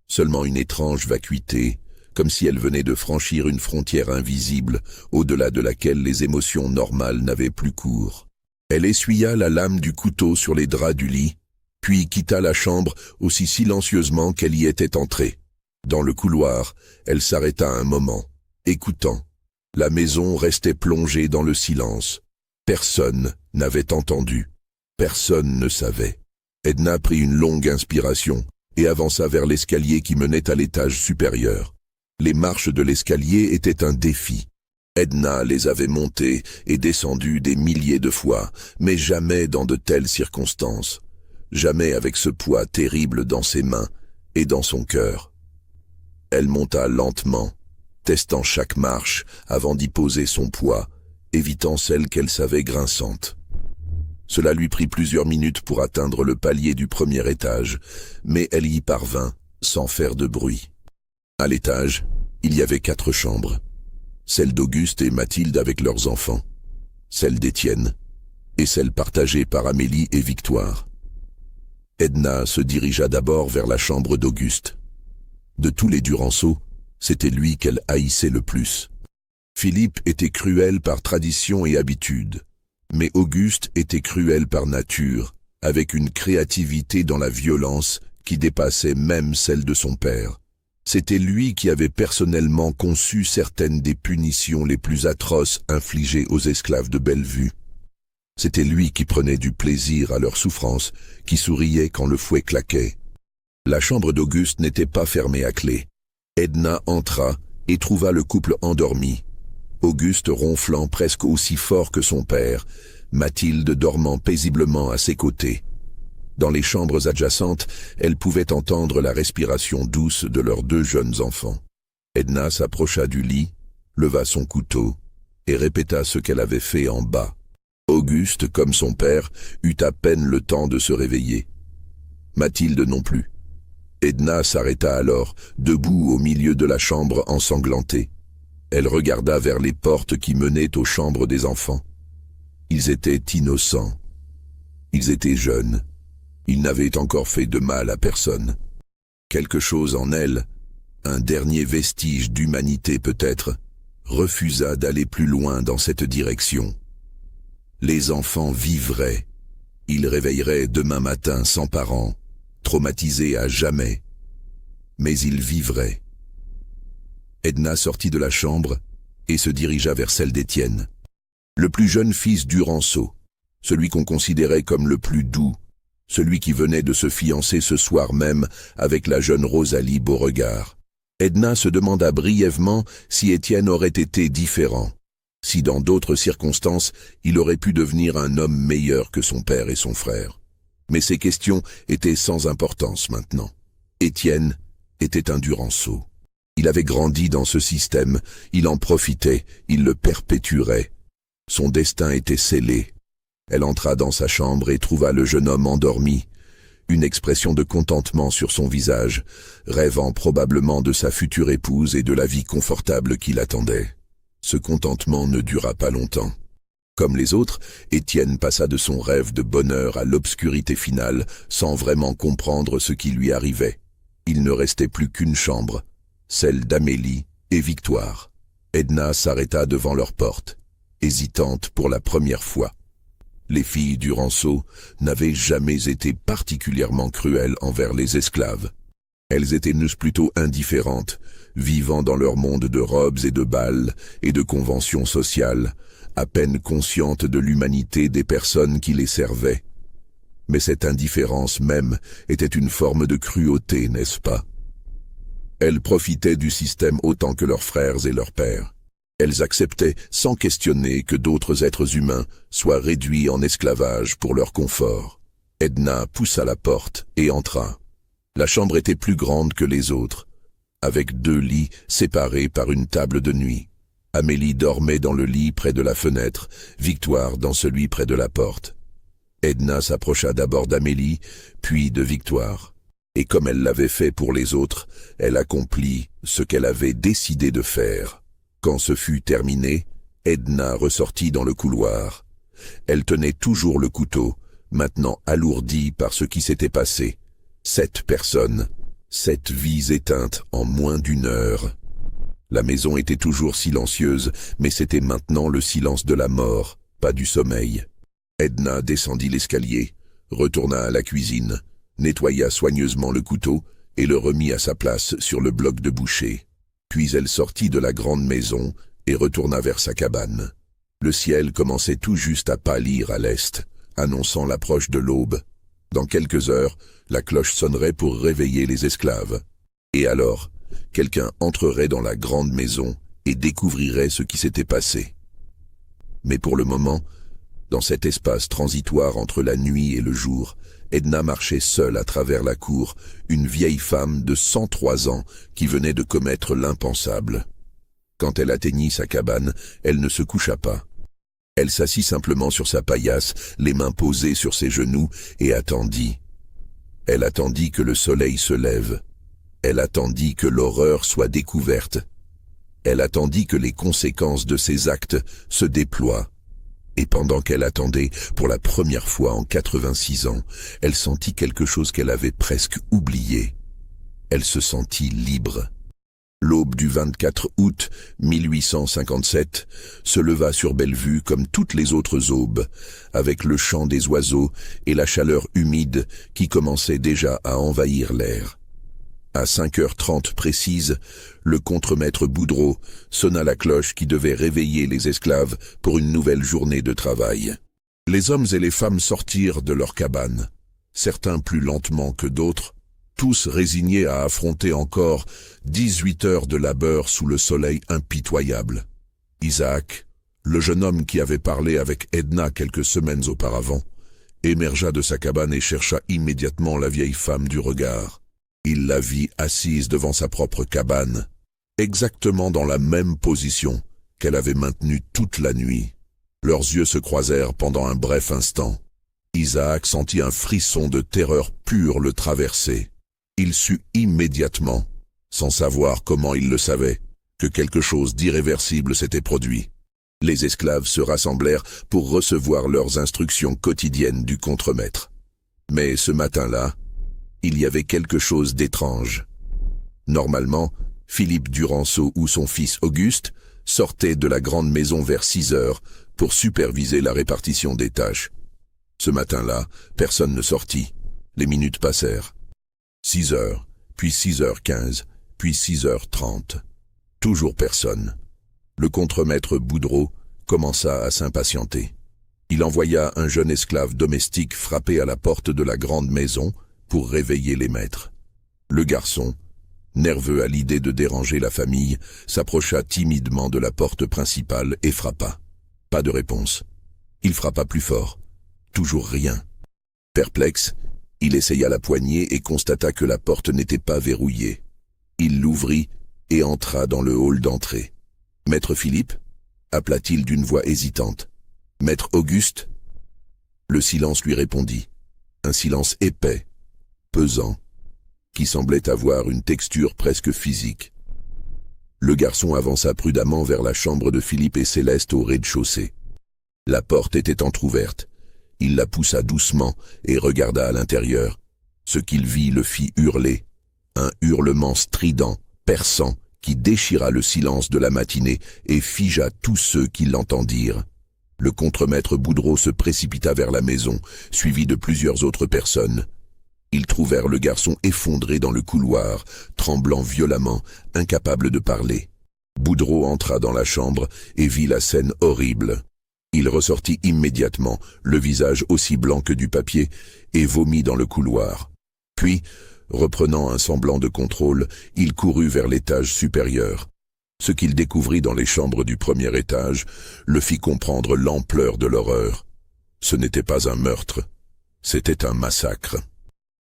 Seulement une étrange vacuité, comme si elle venait de franchir une frontière invisible, au-delà de laquelle les émotions normales n'avaient plus cours. Elle essuya la lame du couteau sur les draps du lit, puis quitta la chambre aussi silencieusement qu'elle y était entrée. Dans le couloir, elle s'arrêta un moment, écoutant. La maison restait plongée dans le silence. Personne n'avait entendu. Personne ne savait. Edna prit une longue inspiration et avança vers l'escalier qui menait à l'étage supérieur. Les marches de l'escalier étaient un défi. Edna les avait montées et descendues des milliers de fois, mais jamais dans de telles circonstances. Jamais avec ce poids terrible dans ses mains et dans son cœur. Elle monta lentement, testant chaque marche avant d'y poser son poids, évitant celle qu'elle savait grinçante. Cela lui prit plusieurs minutes pour atteindre le palier du premier étage, mais elle y parvint, sans faire de bruit. À l'étage, il y avait 4 chambres. Celle d'Auguste et Mathilde avec leurs enfants, celle d'Étienne, et celle partagée par Amélie et Victoire. Edna se dirigea d'abord vers la chambre d'Auguste. De tous les Duranceau, c'était lui qu'elle haïssait le plus. Philippe était cruel par tradition et habitude, mais Auguste était cruel par nature, avec une créativité dans la violence qui dépassait même celle de son père. C'était lui qui avait personnellement conçu certaines des punitions les plus atroces infligées aux esclaves de Bellevue. C'était lui qui prenait du plaisir à leur souffrance, qui souriait quand le fouet claquait. La chambre d'Auguste n'était pas fermée à clé. Edna entra et trouva le couple endormi. Auguste ronflant presque aussi fort que son père, Mathilde dormant paisiblement à ses côtés. Dans les chambres adjacentes, elle pouvait entendre la respiration douce de leurs 2 jeunes enfants. Edna s'approcha du lit, leva son couteau et répéta ce qu'elle avait fait en bas. Auguste, comme son père, eut à peine le temps de se réveiller. Mathilde non plus. Edna s'arrêta alors, debout au milieu de la chambre ensanglantée. Elle regarda vers les portes qui menaient aux chambres des enfants. Ils étaient innocents. Ils étaient jeunes. Ils n'avaient encore fait de mal à personne. Quelque chose en elle, un dernier vestige d'humanité peut-être, refusa d'aller plus loin dans cette direction. Les enfants vivraient. Ils réveilleraient demain matin sans parents, traumatisés à jamais. Mais ils vivraient. Edna sortit de la chambre et se dirigea vers celle d'Étienne. Le plus jeune fils d'Uranceau, celui qu'on considérait comme le plus doux, celui qui venait de se fiancer ce soir même avec la jeune Rosalie Beauregard. Edna se demanda brièvement si Étienne aurait été différent, si dans d'autres circonstances il aurait pu devenir un homme meilleur que son père et son frère. Mais ces questions étaient sans importance maintenant. Étienne était un Duranceau. Il avait grandi dans ce système, il en profitait, il le perpétuerait. Son destin était scellé. Elle entra dans sa chambre et trouva le jeune homme endormi, une expression de contentement sur son visage, rêvant probablement de sa future épouse et de la vie confortable qui l'attendait. Ce contentement ne dura pas longtemps. Comme les autres, Étienne passa de son rêve de bonheur à l'obscurité finale, sans vraiment comprendre ce qui lui arrivait. Il ne restait plus qu'une chambre, celle d'Amélie et Victoire. Edna s'arrêta devant leur porte, hésitante pour la première fois. Les filles d'Uranceau n'avaient jamais été particulièrement cruelles envers les esclaves. Elles étaient plutôt indifférentes, vivant dans leur monde de robes et de bals et de conventions sociales, à peine conscientes de l'humanité des personnes qui les servaient. Mais cette indifférence même était une forme de cruauté, n'est-ce pas? Elles profitaient du système autant que leurs frères et leurs pères. Elles acceptaient sans questionner que d'autres êtres humains soient réduits en esclavage pour leur confort. Edna poussa la porte et entra. La chambre était plus grande que les autres, avec 2 lits séparés par une table de nuit. Amélie dormait dans le lit près de la fenêtre, Victoire dans celui près de la porte. Edna s'approcha d'abord d'Amélie, puis de Victoire. Et comme elle l'avait fait pour les autres, elle accomplit ce qu'elle avait décidé de faire. Quand ce fut terminé, Edna ressortit dans le couloir. Elle tenait toujours le couteau, maintenant alourdi par ce qui s'était passé. 7 personnes, 7 vies éteintes en moins d'1 heure. La maison était toujours silencieuse, mais c'était maintenant le silence de la mort, pas du sommeil. Edna descendit l'escalier, retourna à la cuisine, nettoya soigneusement le couteau et le remit à sa place sur le bloc de boucher. Puis elle sortit de la grande maison et retourna vers sa cabane. Le ciel commençait tout juste à pâlir à l'est, annonçant l'approche de l'aube. Dans quelques heures, la cloche sonnerait pour réveiller les esclaves. Et alors, quelqu'un entrerait dans la grande maison et découvrirait ce qui s'était passé. Mais pour le moment, dans cet espace transitoire entre la nuit et le jour, Edna marchait seule à travers la cour, une vieille femme de 103 ans qui venait de commettre l'impensable. Quand elle atteignit sa cabane, elle ne se coucha pas. Elle s'assit simplement sur sa paillasse, les mains posées sur ses genoux, et attendit. Elle attendit que le soleil se lève. Elle attendit que l'horreur soit découverte. Elle attendit que les conséquences de ses actes se déploient. Et pendant qu'elle attendait, pour la première fois en 86 ans, elle sentit quelque chose qu'elle avait presque oublié. Elle se sentit libre. L'aube du 24 août 1857 se leva sur Bellevue comme toutes les autres aubes, avec le chant des oiseaux et la chaleur humide qui commençait déjà à envahir l'air. À 5h30 précise, le contremaître Boudreau sonna la cloche qui devait réveiller les esclaves pour une nouvelle journée de travail. Les hommes et les femmes sortirent de leurs cabanes, certains plus lentement que d'autres, tous résignés à affronter encore 18 heures de labeur sous le soleil impitoyable. Isaac, le jeune homme qui avait parlé avec Edna quelques semaines auparavant, émergea de sa cabane et chercha immédiatement la vieille femme du regard. Il la vit assise devant sa propre cabane, exactement dans la même position qu'elle avait maintenue toute la nuit. Leurs yeux se croisèrent pendant un bref instant. Isaac sentit un frisson de terreur pure le traverser. Il sut immédiatement, sans savoir comment il le savait, que quelque chose d'irréversible s'était produit. Les esclaves se rassemblèrent pour recevoir leurs instructions quotidiennes du contremaître. Mais ce matin-là, il y avait quelque chose d'étrange. Normalement, Philippe Duranceau ou son fils Auguste sortaient de la grande maison vers 6 heures pour superviser la répartition des tâches. Ce matin-là, personne ne sortit. Les minutes passèrent. 6 heures, puis 6h15, puis 6h30. Toujours personne. Le contremaître Boudreau commença à s'impatienter. Il envoya un jeune esclave domestique frapper à la porte de la grande maison pour réveiller les maîtres. Le garçon, nerveux à l'idée de déranger la famille, s'approcha timidement de la porte principale et frappa. Pas de réponse. Il frappa plus fort. Toujours rien. Perplexe, il essaya la poignée et constata que la porte n'était pas verrouillée. Il l'ouvrit et entra dans le hall d'entrée. « Maître Philippe » appela-t-il d'une voix hésitante. « Maître Auguste » Le silence lui répondit. Un silence épais, pesant, qui semblait avoir une texture presque physique. Le garçon avança prudemment vers la chambre de Philippe et Céleste au rez-de-chaussée. La porte était entr'ouverte. Il la poussa doucement et regarda à l'intérieur. Ce qu'il vit le fit hurler. Un hurlement strident, perçant, qui déchira le silence de la matinée et figea tous ceux qui l'entendirent. Le contremaître Boudreau se précipita vers la maison, suivi de plusieurs autres personnes. Ils trouvèrent le garçon effondré dans le couloir, tremblant violemment, incapable de parler. Boudreau entra dans la chambre et vit la scène horrible. Il ressortit immédiatement, le visage aussi blanc que du papier, et vomit dans le couloir. Puis, reprenant un semblant de contrôle, il courut vers l'étage supérieur. Ce qu'il découvrit dans les chambres du premier étage le fit comprendre l'ampleur de l'horreur. Ce n'était pas un meurtre, c'était un massacre.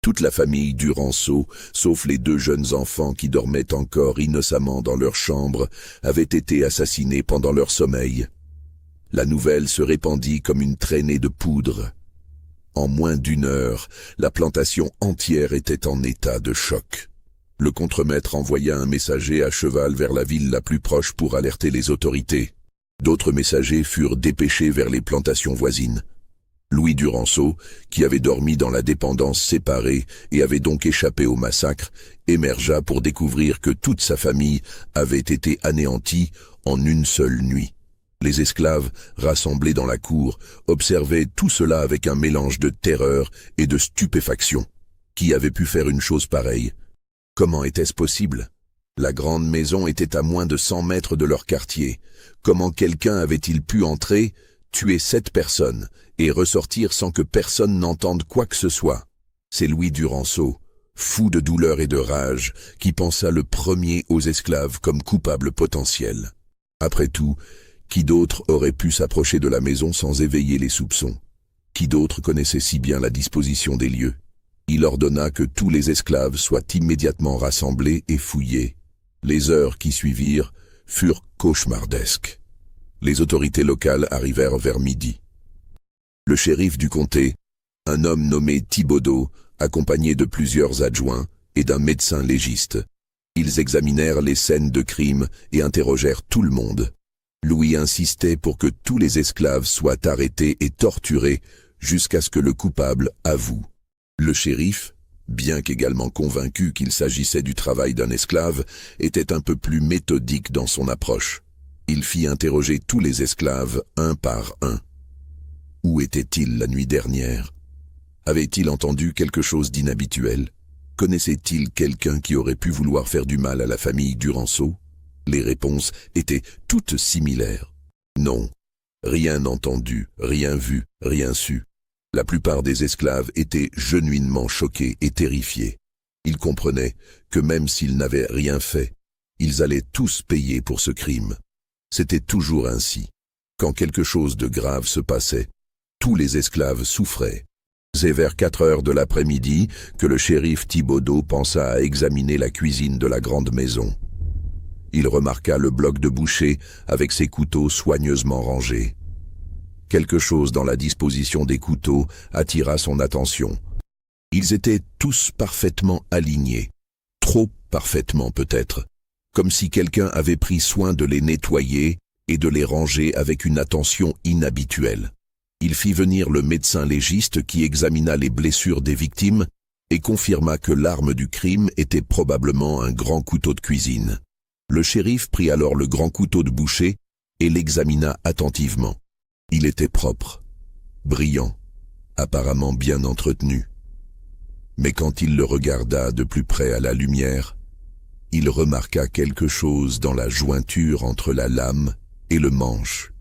Toute la famille Duranceau, sauf les 2 jeunes enfants qui dormaient encore innocemment dans leur chambre, avaient été assassinés pendant leur sommeil. La nouvelle se répandit comme une traînée de poudre. En moins d'1 heure, la plantation entière était en état de choc. Le contremaître envoya un messager à cheval vers la ville la plus proche pour alerter les autorités. D'autres messagers furent dépêchés vers les plantations voisines. Louis Duranceau, qui avait dormi dans la dépendance séparée et avait donc échappé au massacre, émergea pour découvrir que toute sa famille avait été anéantie en une seule nuit. Les esclaves, rassemblés dans la cour, observaient tout cela avec un mélange de terreur et de stupéfaction. Qui avait pu faire une chose pareille? Comment était-ce possible? La grande maison était à moins de 100 mètres de leur quartier. Comment quelqu'un avait-il pu entrer, tuer 7 personnes et ressortir sans que personne n'entende quoi que ce soit? C'est Louis Duranceau, fou de douleur et de rage, qui pensa le premier aux esclaves comme coupables potentiels. Après tout, qui d'autre aurait pu s'approcher de la maison sans éveiller les soupçons? Qui d'autre connaissait si bien la disposition des lieux? Il ordonna que tous les esclaves soient immédiatement rassemblés et fouillés. Les heures qui suivirent furent cauchemardesques. Les autorités locales arrivèrent vers midi. Le shérif du comté, un homme nommé Thibaudeau, accompagné de plusieurs adjoints et d'un médecin légiste. Ils examinèrent les scènes de crime et interrogèrent tout le monde. Louis insistait pour que tous les esclaves soient arrêtés et torturés jusqu'à ce que le coupable avoue. Le shérif, bien qu'également convaincu qu'il s'agissait du travail d'un esclave, était un peu plus méthodique dans son approche. Il fit interroger tous les esclaves un par un. Où était-il la nuit dernière? Avait-il entendu quelque chose d'inhabituel? Connaissait-il quelqu'un qui aurait pu vouloir faire du mal à la famille Duranceau? Les réponses étaient toutes similaires. Non, rien entendu, rien vu, rien su. La plupart des esclaves étaient genuinement choqués et terrifiés. Ils comprenaient que même s'ils n'avaient rien fait, ils allaient tous payer pour ce crime. C'était toujours ainsi. Quand quelque chose de grave se passait, tous les esclaves souffraient. C'est vers 4 heures de l'après-midi que le shérif Thibaudeau pensa à examiner la cuisine de la grande maison. Il remarqua le bloc de boucher avec ses couteaux soigneusement rangés. Quelque chose dans la disposition des couteaux attira son attention. Ils étaient tous parfaitement alignés, trop parfaitement peut-être, comme si quelqu'un avait pris soin de les nettoyer et de les ranger avec une attention inhabituelle. Il fit venir le médecin légiste qui examina les blessures des victimes et confirma que l'arme du crime était probablement un grand couteau de cuisine. Le shérif prit alors le grand couteau de boucher et l'examina attentivement. Il était propre, brillant, apparemment bien entretenu. Mais quand il le regarda de plus près à la lumière, il remarqua quelque chose dans la jointure entre la lame et le manche.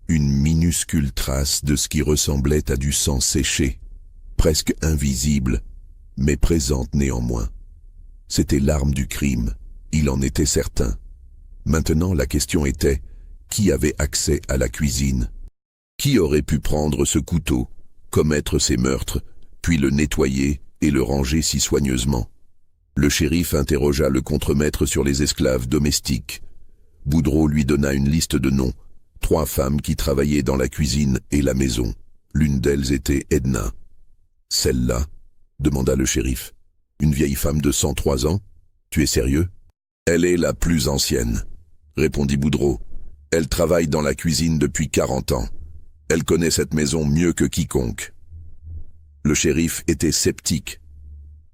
Une minuscule trace de ce qui ressemblait à du sang séché, presque invisible, mais présente néanmoins. C'était l'arme du crime, il en était certain. Maintenant, la question était, qui avait accès à la cuisine? Qui aurait pu prendre ce couteau, commettre ces meurtres, puis le nettoyer et le ranger si soigneusement? Le shérif interrogea le contremaître sur les esclaves domestiques. Boudreau lui donna une liste de noms, 3 femmes qui travaillaient dans la cuisine et la maison. L'une d'elles était Edna. « Celle-là » demanda le shérif. « Une vieille femme de 103 ans? Tu es sérieux ?»« Elle est la plus ancienne, » répondit Boudreau. « Elle travaille dans la cuisine depuis 40 ans. Elle connaît cette maison mieux que quiconque. » Le shérif était sceptique.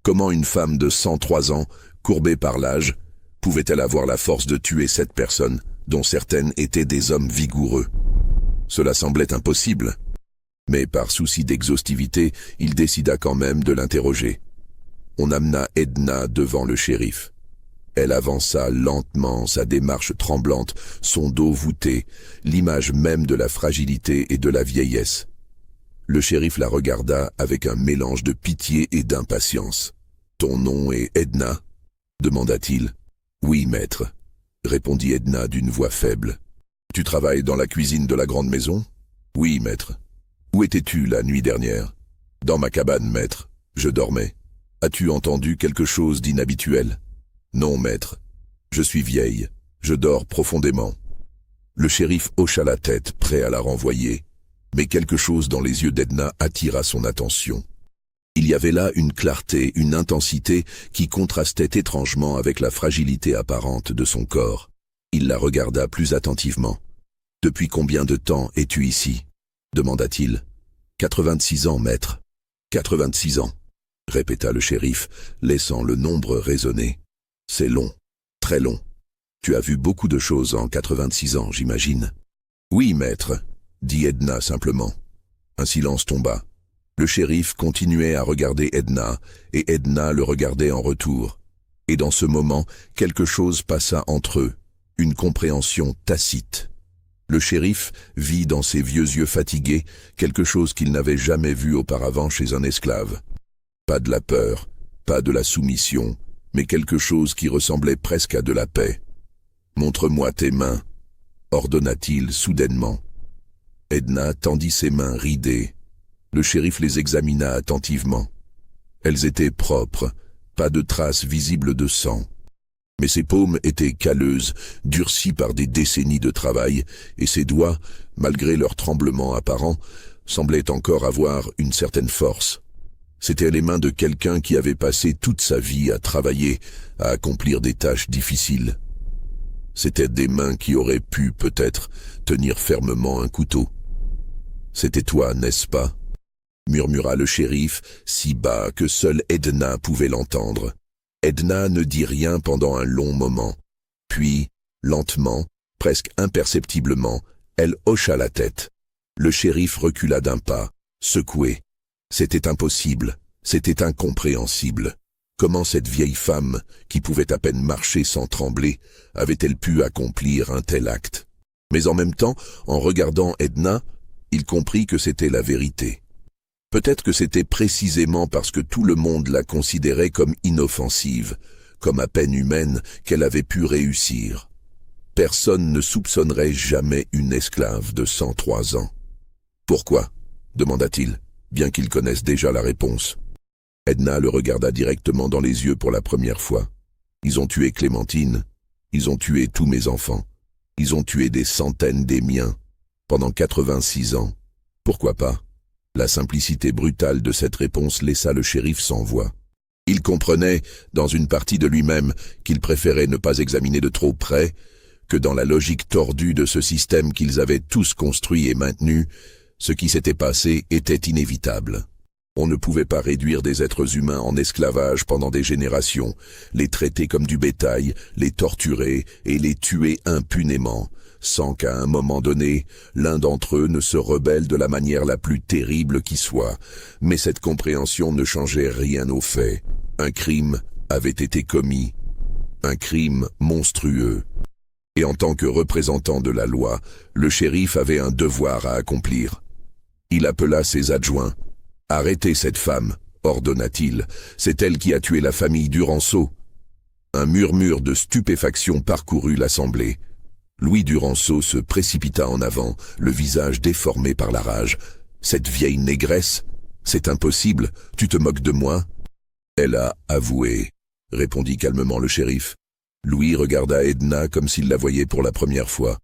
Comment une femme de 103 ans, courbée par l'âge, pouvait-elle avoir la force de tuer 7 personnes, dont certaines étaient des hommes vigoureux? Cela semblait impossible. Mais par souci d'exhaustivité, il décida quand même de l'interroger. On amena Edna devant le shérif. Elle avança lentement, sa démarche tremblante, son dos voûté, l'image même de la fragilité et de la vieillesse. Le shérif la regarda avec un mélange de pitié et d'impatience. « Ton nom est Edna ?» demanda-t-il. « Oui, maître », répondit Edna d'une voix faible. « Tu travailles dans la cuisine de la grande maison ?»« Oui, maître. »« Où étais-tu la nuit dernière ?»« Dans ma cabane, maître. Je dormais. As-tu entendu quelque chose d'inhabituel ?»« Non, maître. Je suis vieille. Je dors profondément. » Le shérif hocha la tête, prêt à la renvoyer. Mais quelque chose dans les yeux d'Edna attira son attention. Il y avait là une clarté, une intensité qui contrastait étrangement avec la fragilité apparente de son corps. Il la regarda plus attentivement. « Depuis combien de temps es-tu ici ?» demanda-t-il. « 86 ans, maître. »« 86 ans, » répéta le shérif, laissant le nombre résonner. « C'est long, très long. Tu as vu beaucoup de choses en 86 ans, j'imagine. »« Oui, maître, » dit Edna simplement. Un silence tomba. Le shérif continuait à regarder Edna, et Edna le regardait en retour. Et dans ce moment, quelque chose passa entre eux, une compréhension tacite. Le shérif vit dans ses vieux yeux fatigués quelque chose qu'il n'avait jamais vu auparavant chez un esclave. Pas de la peur, pas de la soumission, mais quelque chose qui ressemblait presque à de la paix. « Montre-moi tes mains » ordonna-t-il soudainement. Edna tendit ses mains ridées. Le shérif les examina attentivement. Elles étaient propres, pas de traces visibles de sang. Mais ses paumes étaient calleuses, durcies par des décennies de travail, et ses doigts, malgré leur tremblement apparent, semblaient encore avoir une certaine force. C'étaient les mains de quelqu'un qui avait passé toute sa vie à travailler, à accomplir des tâches difficiles. C'étaient des mains qui auraient pu, peut-être, tenir fermement un couteau. « C'était toi, n'est-ce pas ?» murmura le shérif, si bas que seule Edna pouvait l'entendre. Edna ne dit rien pendant un long moment. Puis, lentement, presque imperceptiblement, elle hocha la tête. Le shérif recula d'un pas, secoué. C'était impossible, c'était incompréhensible. Comment cette vieille femme, qui pouvait à peine marcher sans trembler, avait-elle pu accomplir un tel acte? Mais en même temps, en regardant Edna, il comprit que c'était la vérité. Peut-être que c'était précisément parce que tout le monde la considérait comme inoffensive, comme à peine humaine, qu'elle avait pu réussir. Personne ne soupçonnerait jamais une esclave de 103 ans. « Pourquoi ?» demanda-t-il, bien qu'il connaisse déjà la réponse. Edna le regarda directement dans les yeux pour la première fois. « Ils ont tué Clémentine. Ils ont tué tous mes enfants. Ils ont tué des centaines des miens. Pendant 86 ans. Pourquoi pas ?» La simplicité brutale de cette réponse laissa le shérif sans voix. Il comprenait, dans une partie de lui-même, qu'il préférait ne pas examiner de trop près, que dans la logique tordue de ce système qu'ils avaient tous construit et maintenu, ce qui s'était passé était inévitable. On ne pouvait pas réduire des êtres humains en esclavage pendant des générations, les traiter comme du bétail, les torturer et les tuer impunément, sans qu'à un moment donné, l'un d'entre eux ne se rebelle de la manière la plus terrible qui soit. Mais cette compréhension ne changeait rien au fait. Un crime avait été commis, un crime monstrueux. Et en tant que représentant de la loi, le shérif avait un devoir à accomplir. Il appela ses adjoints. « Arrêtez cette femme », ordonna-t-il, « c'est elle qui a tué la famille Duranceau ». Un murmure de stupéfaction parcourut l'assemblée. Louis Duranceau se précipita en avant, le visage déformé par la rage. « Cette vieille négresse ? C'est impossible, tu te moques de moi ?» « Elle a avoué », répondit calmement le shérif. Louis regarda Edna comme s'il la voyait pour la première fois.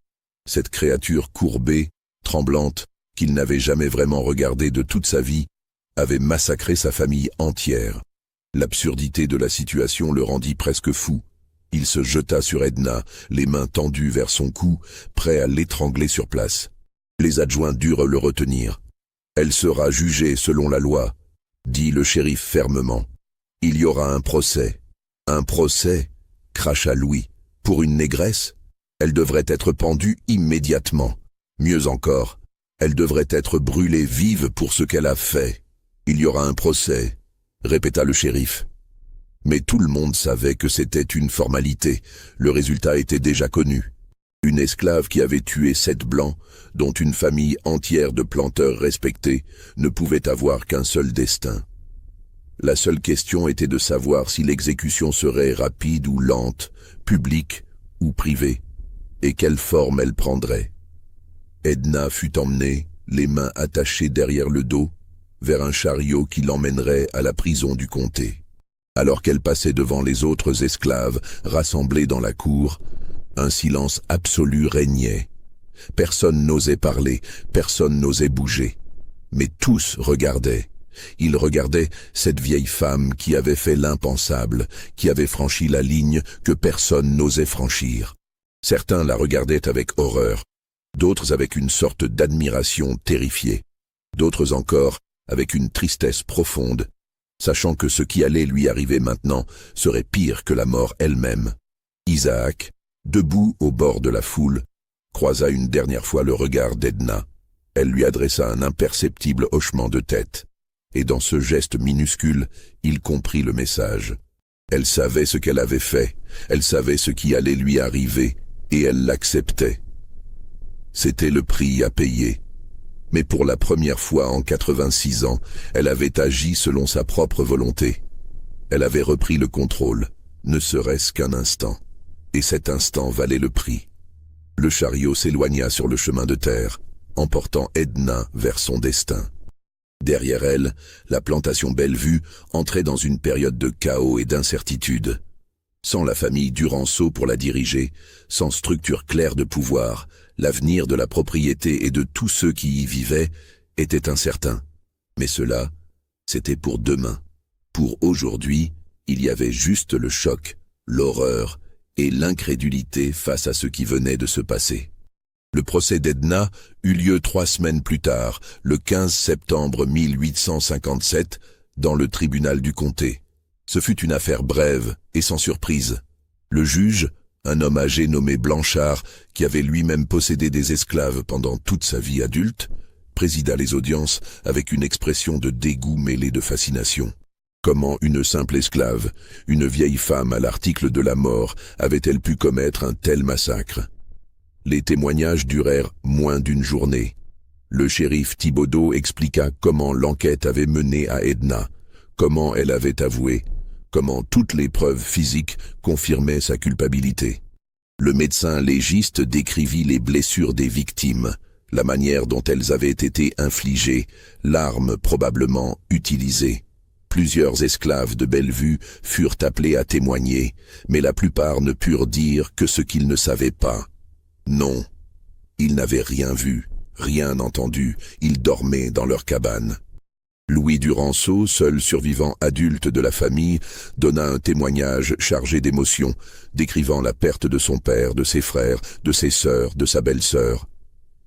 Cette créature courbée, tremblante, qu'il n'avait jamais vraiment regardée de toute sa vie, avait massacré sa famille entière. L'absurdité de la situation le rendit presque fou. Il se jeta sur Edna, les mains tendues vers son cou, prêt à l'étrangler sur place. Les adjoints durent le retenir. « Elle sera jugée selon la loi », dit le shérif fermement. « Il y aura un procès. »« Un procès ?» cracha Louis. « Pour une négresse ? Elle devrait être pendue immédiatement. Mieux encore, elle devrait être brûlée vive pour ce qu'elle a fait. »« Il y aura un procès », répéta le shérif. Mais tout le monde savait que c'était une formalité. Le résultat était déjà connu. Une esclave qui avait tué 7 blancs, dont une famille entière de planteurs respectés, ne pouvait avoir qu'un seul destin. La seule question était de savoir si l'exécution serait rapide ou lente, publique ou privée, et quelle forme elle prendrait. Edna fut emmenée, les mains attachées derrière le dos, vers un chariot qui l'emmènerait à la prison du comté. Alors qu'elle passait devant les autres esclaves rassemblés dans la cour, un silence absolu régnait. Personne n'osait parler, personne n'osait bouger. Mais tous regardaient. Ils regardaient cette vieille femme qui avait fait l'impensable, qui avait franchi la ligne que personne n'osait franchir. Certains la regardaient avec horreur, d'autres avec une sorte d'admiration terrifiée, d'autres encore avec une tristesse profonde, sachant que ce qui allait lui arriver maintenant serait pire que la mort elle-même. Isaac, debout au bord de la foule, croisa une dernière fois le regard d'Edna. Elle lui adressa un imperceptible hochement de tête. Et dans ce geste minuscule, il comprit le message. Elle savait ce qu'elle avait fait, elle savait ce qui allait lui arriver, et elle l'acceptait. C'était le prix à payer. Mais pour la première fois en 86 ans, elle avait agi selon sa propre volonté. Elle avait repris le contrôle, ne serait-ce qu'un instant. Et cet instant valait le prix. Le chariot s'éloigna sur le chemin de terre, emportant Edna vers son destin. Derrière elle, la plantation Bellevue entrait dans une période de chaos et d'incertitude. Sans la famille Duranceau pour la diriger, sans structure claire de pouvoir, l'avenir de la propriété et de tous ceux qui y vivaient était incertain. Mais cela, c'était pour demain. Pour aujourd'hui, il y avait juste le choc, l'horreur et l'incrédulité face à ce qui venait de se passer. Le procès d'Edna eut lieu 3 semaines plus tard, le 15 septembre 1857, dans le tribunal du comté. Ce fut une affaire brève et sans surprise. Le juge, un homme âgé nommé Blanchard, qui avait lui-même possédé des esclaves pendant toute sa vie adulte, présida les audiences avec une expression de dégoût mêlé de fascination. Comment une simple esclave, une vieille femme à l'article de la mort, avait-elle pu commettre un tel massacre ? Les témoignages durèrent moins d'une journée. Le shérif Thibaudot expliqua comment l'enquête avait mené à Edna, comment elle avait avoué, comment toutes les preuves physiques confirmaient sa culpabilité. Le médecin légiste décrivit les blessures des victimes, la manière dont elles avaient été infligées, l'arme probablement utilisée. Plusieurs esclaves de Bellevue furent appelés à témoigner, mais la plupart ne purent dire que ce qu'ils ne savaient pas. Non, ils n'avaient rien vu, rien entendu, ils dormaient dans leur cabane. Louis Duranceau, seul survivant adulte de la famille, donna un témoignage chargé d'émotion, décrivant la perte de son père, de ses frères, de ses sœurs, de sa belle-sœur.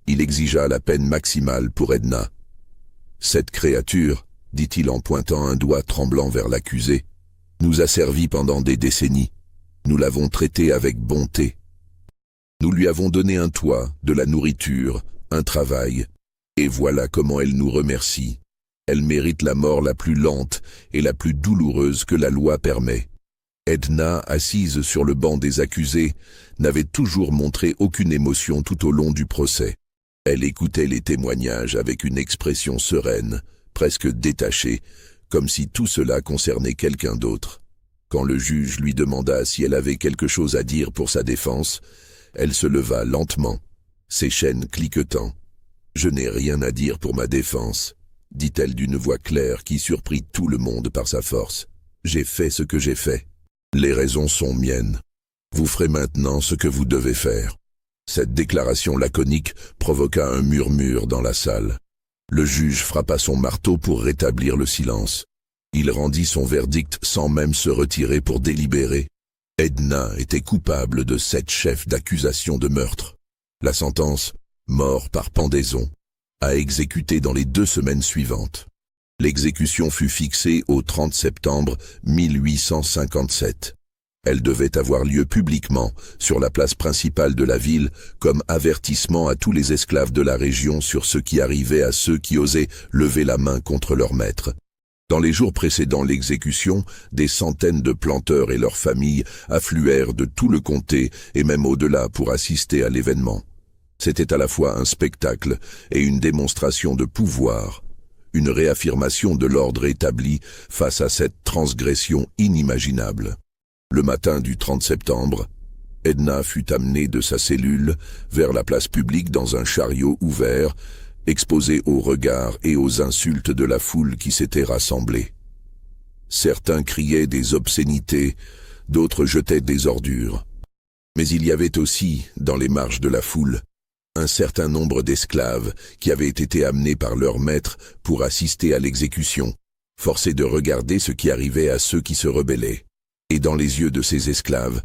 Il exigea la peine maximale pour Edna. « Cette créature, dit-il en pointant un doigt tremblant vers l'accusé, nous a servi pendant des décennies. Nous l'avons traitée avec bonté. Nous lui avons donné un toit, de la nourriture, un travail, et voilà comment elle nous remercie. Elle mérite la mort la plus lente et la plus douloureuse que la loi permet. » Edna, assise sur le banc des accusés, n'avait toujours montré aucune émotion tout au long du procès. Elle écoutait les témoignages avec une expression sereine, presque détachée, comme si tout cela concernait quelqu'un d'autre. Quand le juge lui demanda si elle avait quelque chose à dire pour sa défense, elle se leva lentement, ses chaînes cliquetant. « Je n'ai rien à dire pour ma défense, » dit-elle d'une voix claire qui surprit tout le monde par sa force. « J'ai fait ce que j'ai fait. Les raisons sont miennes. Vous ferez maintenant ce que vous devez faire. » Cette déclaration laconique provoqua un murmure dans la salle. Le juge frappa son marteau pour rétablir le silence. Il rendit son verdict sans même se retirer pour délibérer. Edna était coupable de 7 chefs d'accusation de meurtre. La sentence, mort par pendaison, à exécuter dans les 2 semaines suivantes. L'exécution fut fixée au 30 septembre 1857. Elle devait avoir lieu publiquement, sur la place principale de la ville, comme avertissement à tous les esclaves de la région sur ce qui arrivait à ceux qui osaient lever la main contre leur maître. Dans les jours précédant l'exécution, des centaines de planteurs et leurs familles affluèrent de tout le comté et même au-delà pour assister à l'événement. C'était à la fois un spectacle et une démonstration de pouvoir, une réaffirmation de l'ordre établi face à cette transgression inimaginable. Le matin du 30 septembre, Edna fut amenée de sa cellule vers la place publique dans un chariot ouvert, exposée aux regards et aux insultes de la foule qui s'était rassemblée. Certains criaient des obscénités, d'autres jetaient des ordures. Mais il y avait aussi, dans les marges de la foule, un certain nombre d'esclaves qui avaient été amenés par leur maître pour assister à l'exécution, forcés de regarder ce qui arrivait à ceux qui se rebellaient. Et dans les yeux de ces esclaves,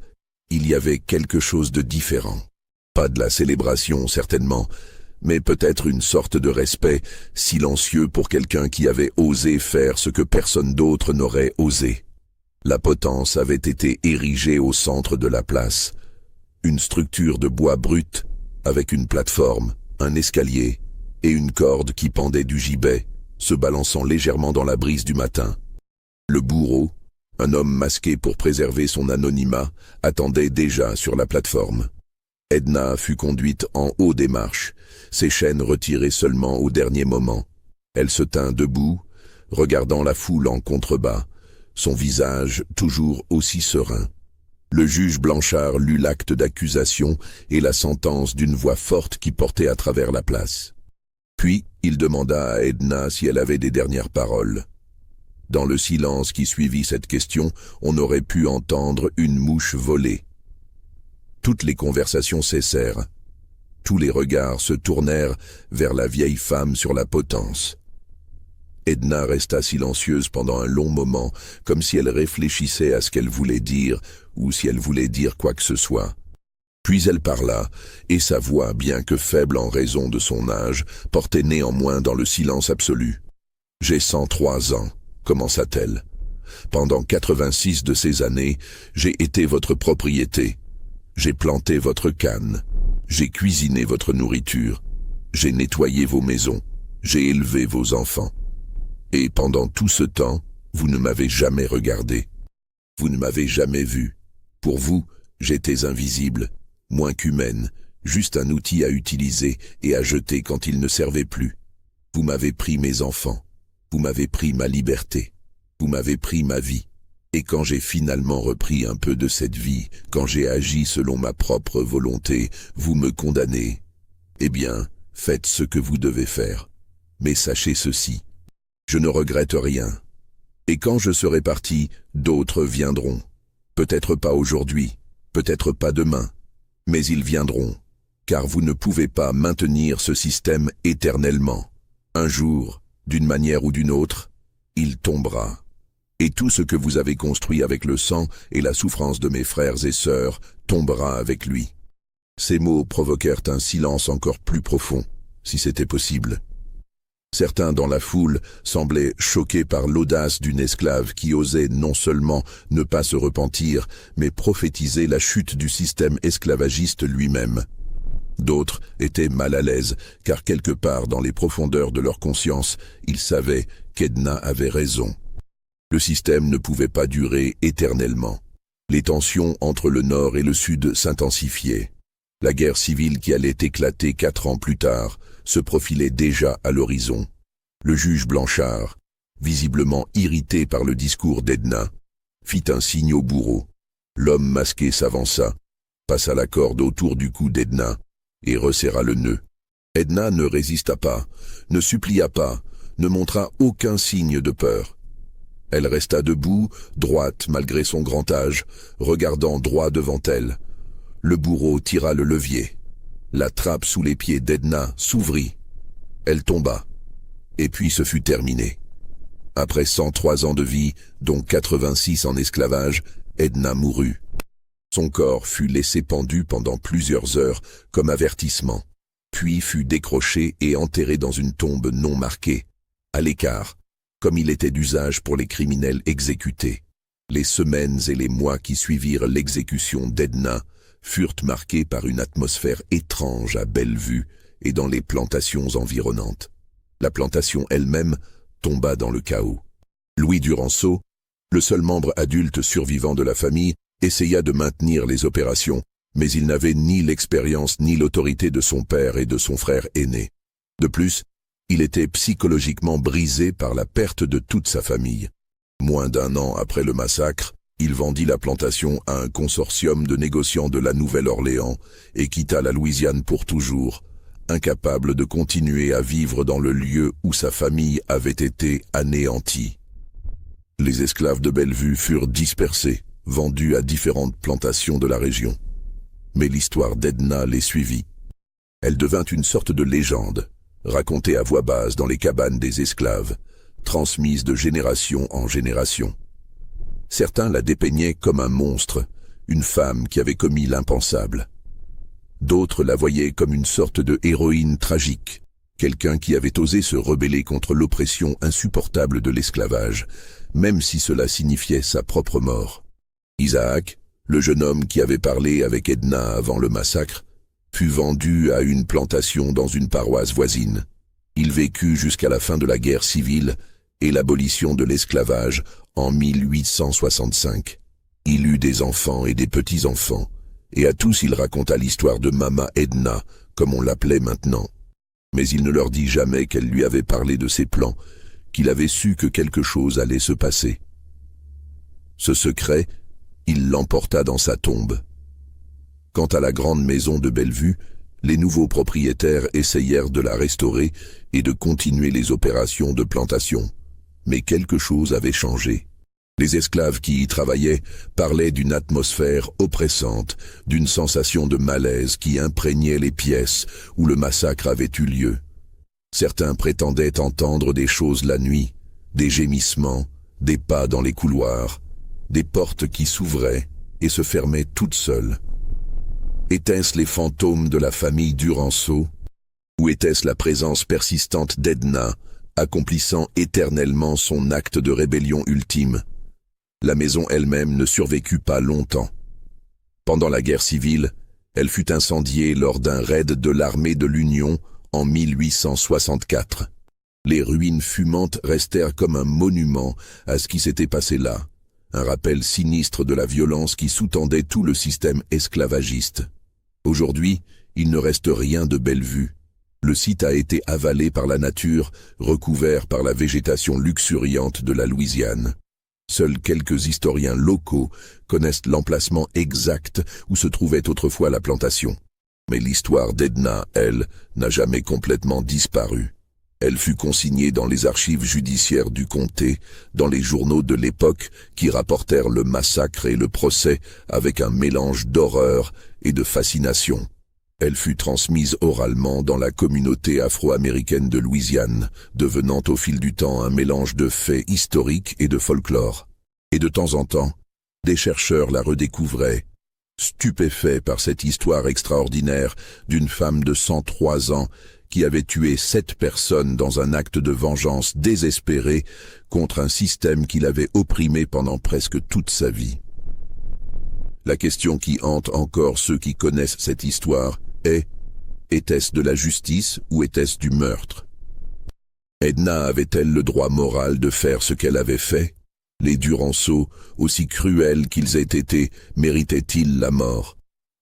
il y avait quelque chose de différent. Pas de la célébration, certainement, mais peut-être une sorte de respect silencieux pour quelqu'un qui avait osé faire ce que personne d'autre n'aurait osé. La potence avait été érigée au centre de la place, une structure de bois brut, avec une plateforme, un escalier et une corde qui pendait du gibet, se balançant légèrement dans la brise du matin. Le bourreau, un homme masqué pour préserver son anonymat, attendait déjà sur la plateforme. Edna fut conduite en haut des marches, ses chaînes retirées seulement au dernier moment. Elle se tint debout, regardant la foule en contrebas, son visage toujours aussi serein. Le juge Blanchard lut l'acte d'accusation et la sentence d'une voix forte qui portait à travers la place. Puis, il demanda à Edna si elle avait des dernières paroles. Dans le silence qui suivit cette question, on aurait pu entendre une mouche voler. Toutes les conversations cessèrent. Tous les regards se tournèrent vers la vieille femme sur la potence. Edna resta silencieuse pendant un long moment, comme si elle réfléchissait à ce qu'elle voulait dire, ou si elle voulait dire quoi que ce soit. Puis elle parla, et sa voix, bien que faible en raison de son âge, portait néanmoins dans le silence absolu. « J'ai 103 ans, commença-t-elle. Pendant 86 de ces années, j'ai été votre propriété. J'ai planté votre canne. J'ai cuisiné votre nourriture. J'ai nettoyé vos maisons. J'ai élevé vos enfants. Et pendant tout ce temps, vous ne m'avez jamais regardé. Vous ne m'avez jamais vu. Pour vous, j'étais invisible, moins qu'humaine, juste un outil à utiliser et à jeter quand il ne servait plus. Vous m'avez pris mes enfants. Vous m'avez pris ma liberté. Vous m'avez pris ma vie. Et quand j'ai finalement repris un peu de cette vie, quand j'ai agi selon ma propre volonté, vous me condamnez. Eh bien, faites ce que vous devez faire. Mais sachez ceci, je ne regrette rien. Et quand je serai parti, d'autres viendront. Peut-être pas aujourd'hui, peut-être pas demain, mais ils viendront, car vous ne pouvez pas maintenir ce système éternellement. Un jour, d'une manière ou d'une autre, il tombera. Et tout ce que vous avez construit avec le sang et la souffrance de mes frères et sœurs tombera avec lui. » Ces mots provoquèrent un silence encore plus profond, si c'était possible. Certains dans la foule semblaient choqués par l'audace d'une esclave qui osait non seulement ne pas se repentir, mais prophétiser la chute du système esclavagiste lui-même. D'autres étaient mal à l'aise, car quelque part dans les profondeurs de leur conscience, ils savaient qu'Edna avait raison. Le système ne pouvait pas durer éternellement. Les tensions entre le Nord et le Sud s'intensifiaient. La guerre civile qui allait éclater 4 ans plus tard se profilait déjà à l'horizon. Le juge Blanchard, visiblement irrité par le discours d'Edna, fit un signe au bourreau. L'homme masqué s'avança, passa la corde autour du cou d'Edna et resserra le nœud. Edna ne résista pas, ne supplia pas, ne montra aucun signe de peur. Elle resta debout, droite malgré son grand âge, regardant droit devant elle. Le bourreau tira le levier. La trappe sous les pieds d'Edna s'ouvrit. Elle tomba. Et puis ce fut terminé. Après 103 ans de vie, dont 86 en esclavage, Edna mourut. Son corps fut laissé pendu pendant plusieurs heures comme avertissement, puis fut décroché et enterré dans une tombe non marquée, à l'écart, comme il était d'usage pour les criminels exécutés. Les semaines et les mois qui suivirent l'exécution d'Edna furent marqués par une atmosphère étrange à Bellevue et dans les plantations environnantes. La plantation elle-même tomba dans le chaos. Louis Duranceau, le seul membre adulte survivant de la famille, essaya de maintenir les opérations, mais il n'avait ni l'expérience ni l'autorité de son père et de son frère aîné. De plus, il était psychologiquement brisé par la perte de toute sa famille. Moins d'1 an après le massacre, il vendit la plantation à un consortium de négociants de la Nouvelle-Orléans et quitta la Louisiane pour toujours, incapable de continuer à vivre dans le lieu où sa famille avait été anéantie. Les esclaves de Bellevue furent dispersés, vendus à différentes plantations de la région. Mais l'histoire d'Edna les suivit. Elle devint une sorte de légende, racontée à voix basse dans les cabanes des esclaves, transmise de génération en génération. Certains la dépeignaient comme un monstre, une femme qui avait commis l'impensable. D'autres la voyaient comme une sorte de héroïne tragique, quelqu'un qui avait osé se rebeller contre l'oppression insupportable de l'esclavage, même si cela signifiait sa propre mort. Isaac, le jeune homme qui avait parlé avec Edna avant le massacre, fut vendu à une plantation dans une paroisse voisine. Il vécut jusqu'à la fin de la guerre civile et l'abolition de l'esclavage en 1865. Il eut des enfants et des petits-enfants, et à tous il raconta l'histoire de Mama Edna, comme on l'appelait maintenant. Mais il ne leur dit jamais qu'elle lui avait parlé de ses plans, qu'il avait su que quelque chose allait se passer. Ce secret, il l'emporta dans sa tombe. Quant à la grande maison de Bellevue, les nouveaux propriétaires essayèrent de la restaurer et de continuer les opérations de plantation. Mais quelque chose avait changé. Les esclaves qui y travaillaient parlaient d'une atmosphère oppressante, d'une sensation de malaise qui imprégnait les pièces où le massacre avait eu lieu. Certains prétendaient entendre des choses la nuit, des gémissements, des pas dans les couloirs, des portes qui s'ouvraient et se fermaient toutes seules. Étaient-ce les fantômes de la famille Duranceau? Ou était-ce la présence persistante d'Edna, accomplissant éternellement son acte de rébellion ultime? La maison elle-même ne survécut pas longtemps. Pendant la guerre civile, elle fut incendiée lors d'un raid de l'armée de l'Union en 1864. Les ruines fumantes restèrent comme un monument à ce qui s'était passé là, un rappel sinistre de la violence qui sous-tendait tout le système esclavagiste. Aujourd'hui, il ne reste rien de Bellevue. Le site a été avalé par la nature, recouvert par la végétation luxuriante de la Louisiane. Seuls quelques historiens locaux connaissent l'emplacement exact où se trouvait autrefois la plantation. Mais l'histoire d'Edna, elle, n'a jamais complètement disparu. Elle fut consignée dans les archives judiciaires du comté, dans les journaux de l'époque qui rapportèrent le massacre et le procès avec un mélange d'horreur et de fascination. Elle fut transmise oralement dans la communauté afro-américaine de Louisiane, devenant au fil du temps un mélange de faits historiques et de folklore. Et de temps en temps, des chercheurs la redécouvraient, stupéfaits par cette histoire extraordinaire d'une femme de 103 ans qui avait tué 7 personnes dans un acte de vengeance désespéré contre un système qui l'avait opprimé pendant presque toute sa vie. La question qui hante encore ceux qui connaissent cette histoire est: était-ce de la justice ou était-ce du meurtre? Edna avait-elle le droit moral de faire ce qu'elle avait fait? Les Duranceau, aussi cruels qu'ils aient été, méritaient-ils la mort?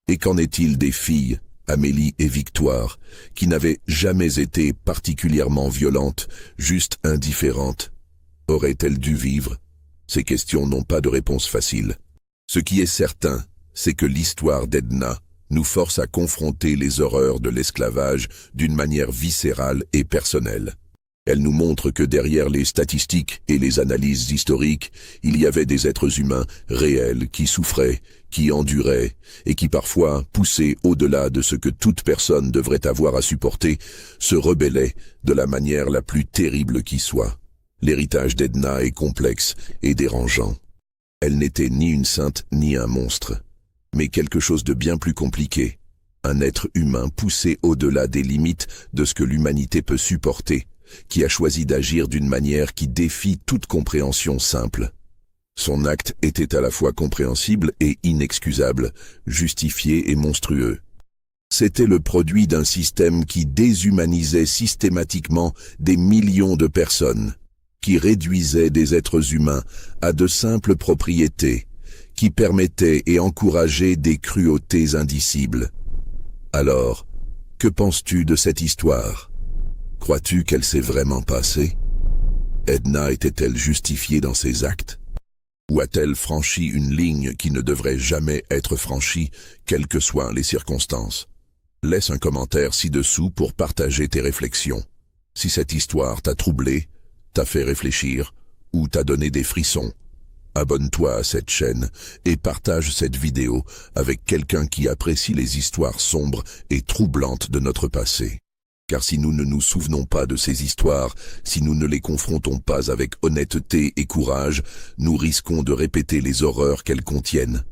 Et qu'en est-il des filles, Amélie et Victoire, qui n'avaient jamais été particulièrement violentes, juste indifférentes? Auraient-elles dû vivre? Ces questions n'ont pas de réponse facile. Ce qui est certain, c'est que l'histoire d'Edna nous force à confronter les horreurs de l'esclavage d'une manière viscérale et personnelle. Elle nous montre que derrière les statistiques et les analyses historiques, il y avait des êtres humains réels qui souffraient, qui enduraient et qui parfois, poussés au-delà de ce que toute personne devrait avoir à supporter, se rebellaient de la manière la plus terrible qui soit. L'héritage d'Edna est complexe et dérangeant. Elle n'était ni une sainte ni un monstre, mais quelque chose de bien plus compliqué, un être humain poussé au-delà des limites de ce que l'humanité peut supporter, qui a choisi d'agir d'une manière qui défie toute compréhension simple. Son acte était à la fois compréhensible et inexcusable, justifié et monstrueux. C'était le produit d'un système qui déshumanisait systématiquement des millions de personnes, qui réduisait des êtres humains à de simples propriétés, qui permettait et encourageait des cruautés indicibles. Alors, que penses-tu de cette histoire? Crois-tu qu'elle s'est vraiment passée? Edna était-elle justifiée dans ses actes? Ou a-t-elle franchi une ligne qui ne devrait jamais être franchie, quelles que soient les circonstances? Laisse un commentaire ci-dessous pour partager tes réflexions. Si cette histoire t'a troublé, t'a fait réfléchir ou t'a donné des frissons, abonne-toi à cette chaîne et partage cette vidéo avec quelqu'un qui apprécie les histoires sombres et troublantes de notre passé. Car si nous ne nous souvenons pas de ces histoires, si nous ne les confrontons pas avec honnêteté et courage, nous risquons de répéter les horreurs qu'elles contiennent.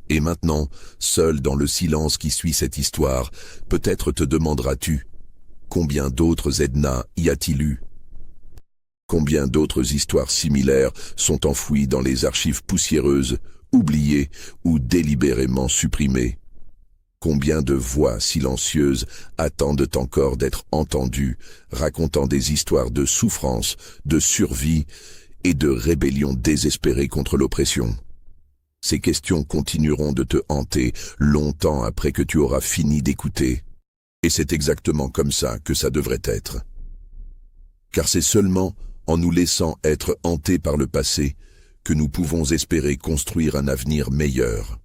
Et maintenant, seul dans le silence qui suit cette histoire, peut-être te demanderas-tu: combien d'autres Edna y a-t-il eu? Combien d'autres histoires similaires sont enfouies dans les archives poussiéreuses, oubliées ou délibérément supprimées? Combien de voix silencieuses attendent encore d'être entendues, racontant des histoires de souffrance, de survie et de rébellion désespérée contre l'oppression? Ces questions continueront de te hanter longtemps après que tu auras fini d'écouter. Et c'est exactement comme ça que ça devrait être. Car c'est seulement en nous laissant être hantés par le passé que nous pouvons espérer construire un avenir meilleur.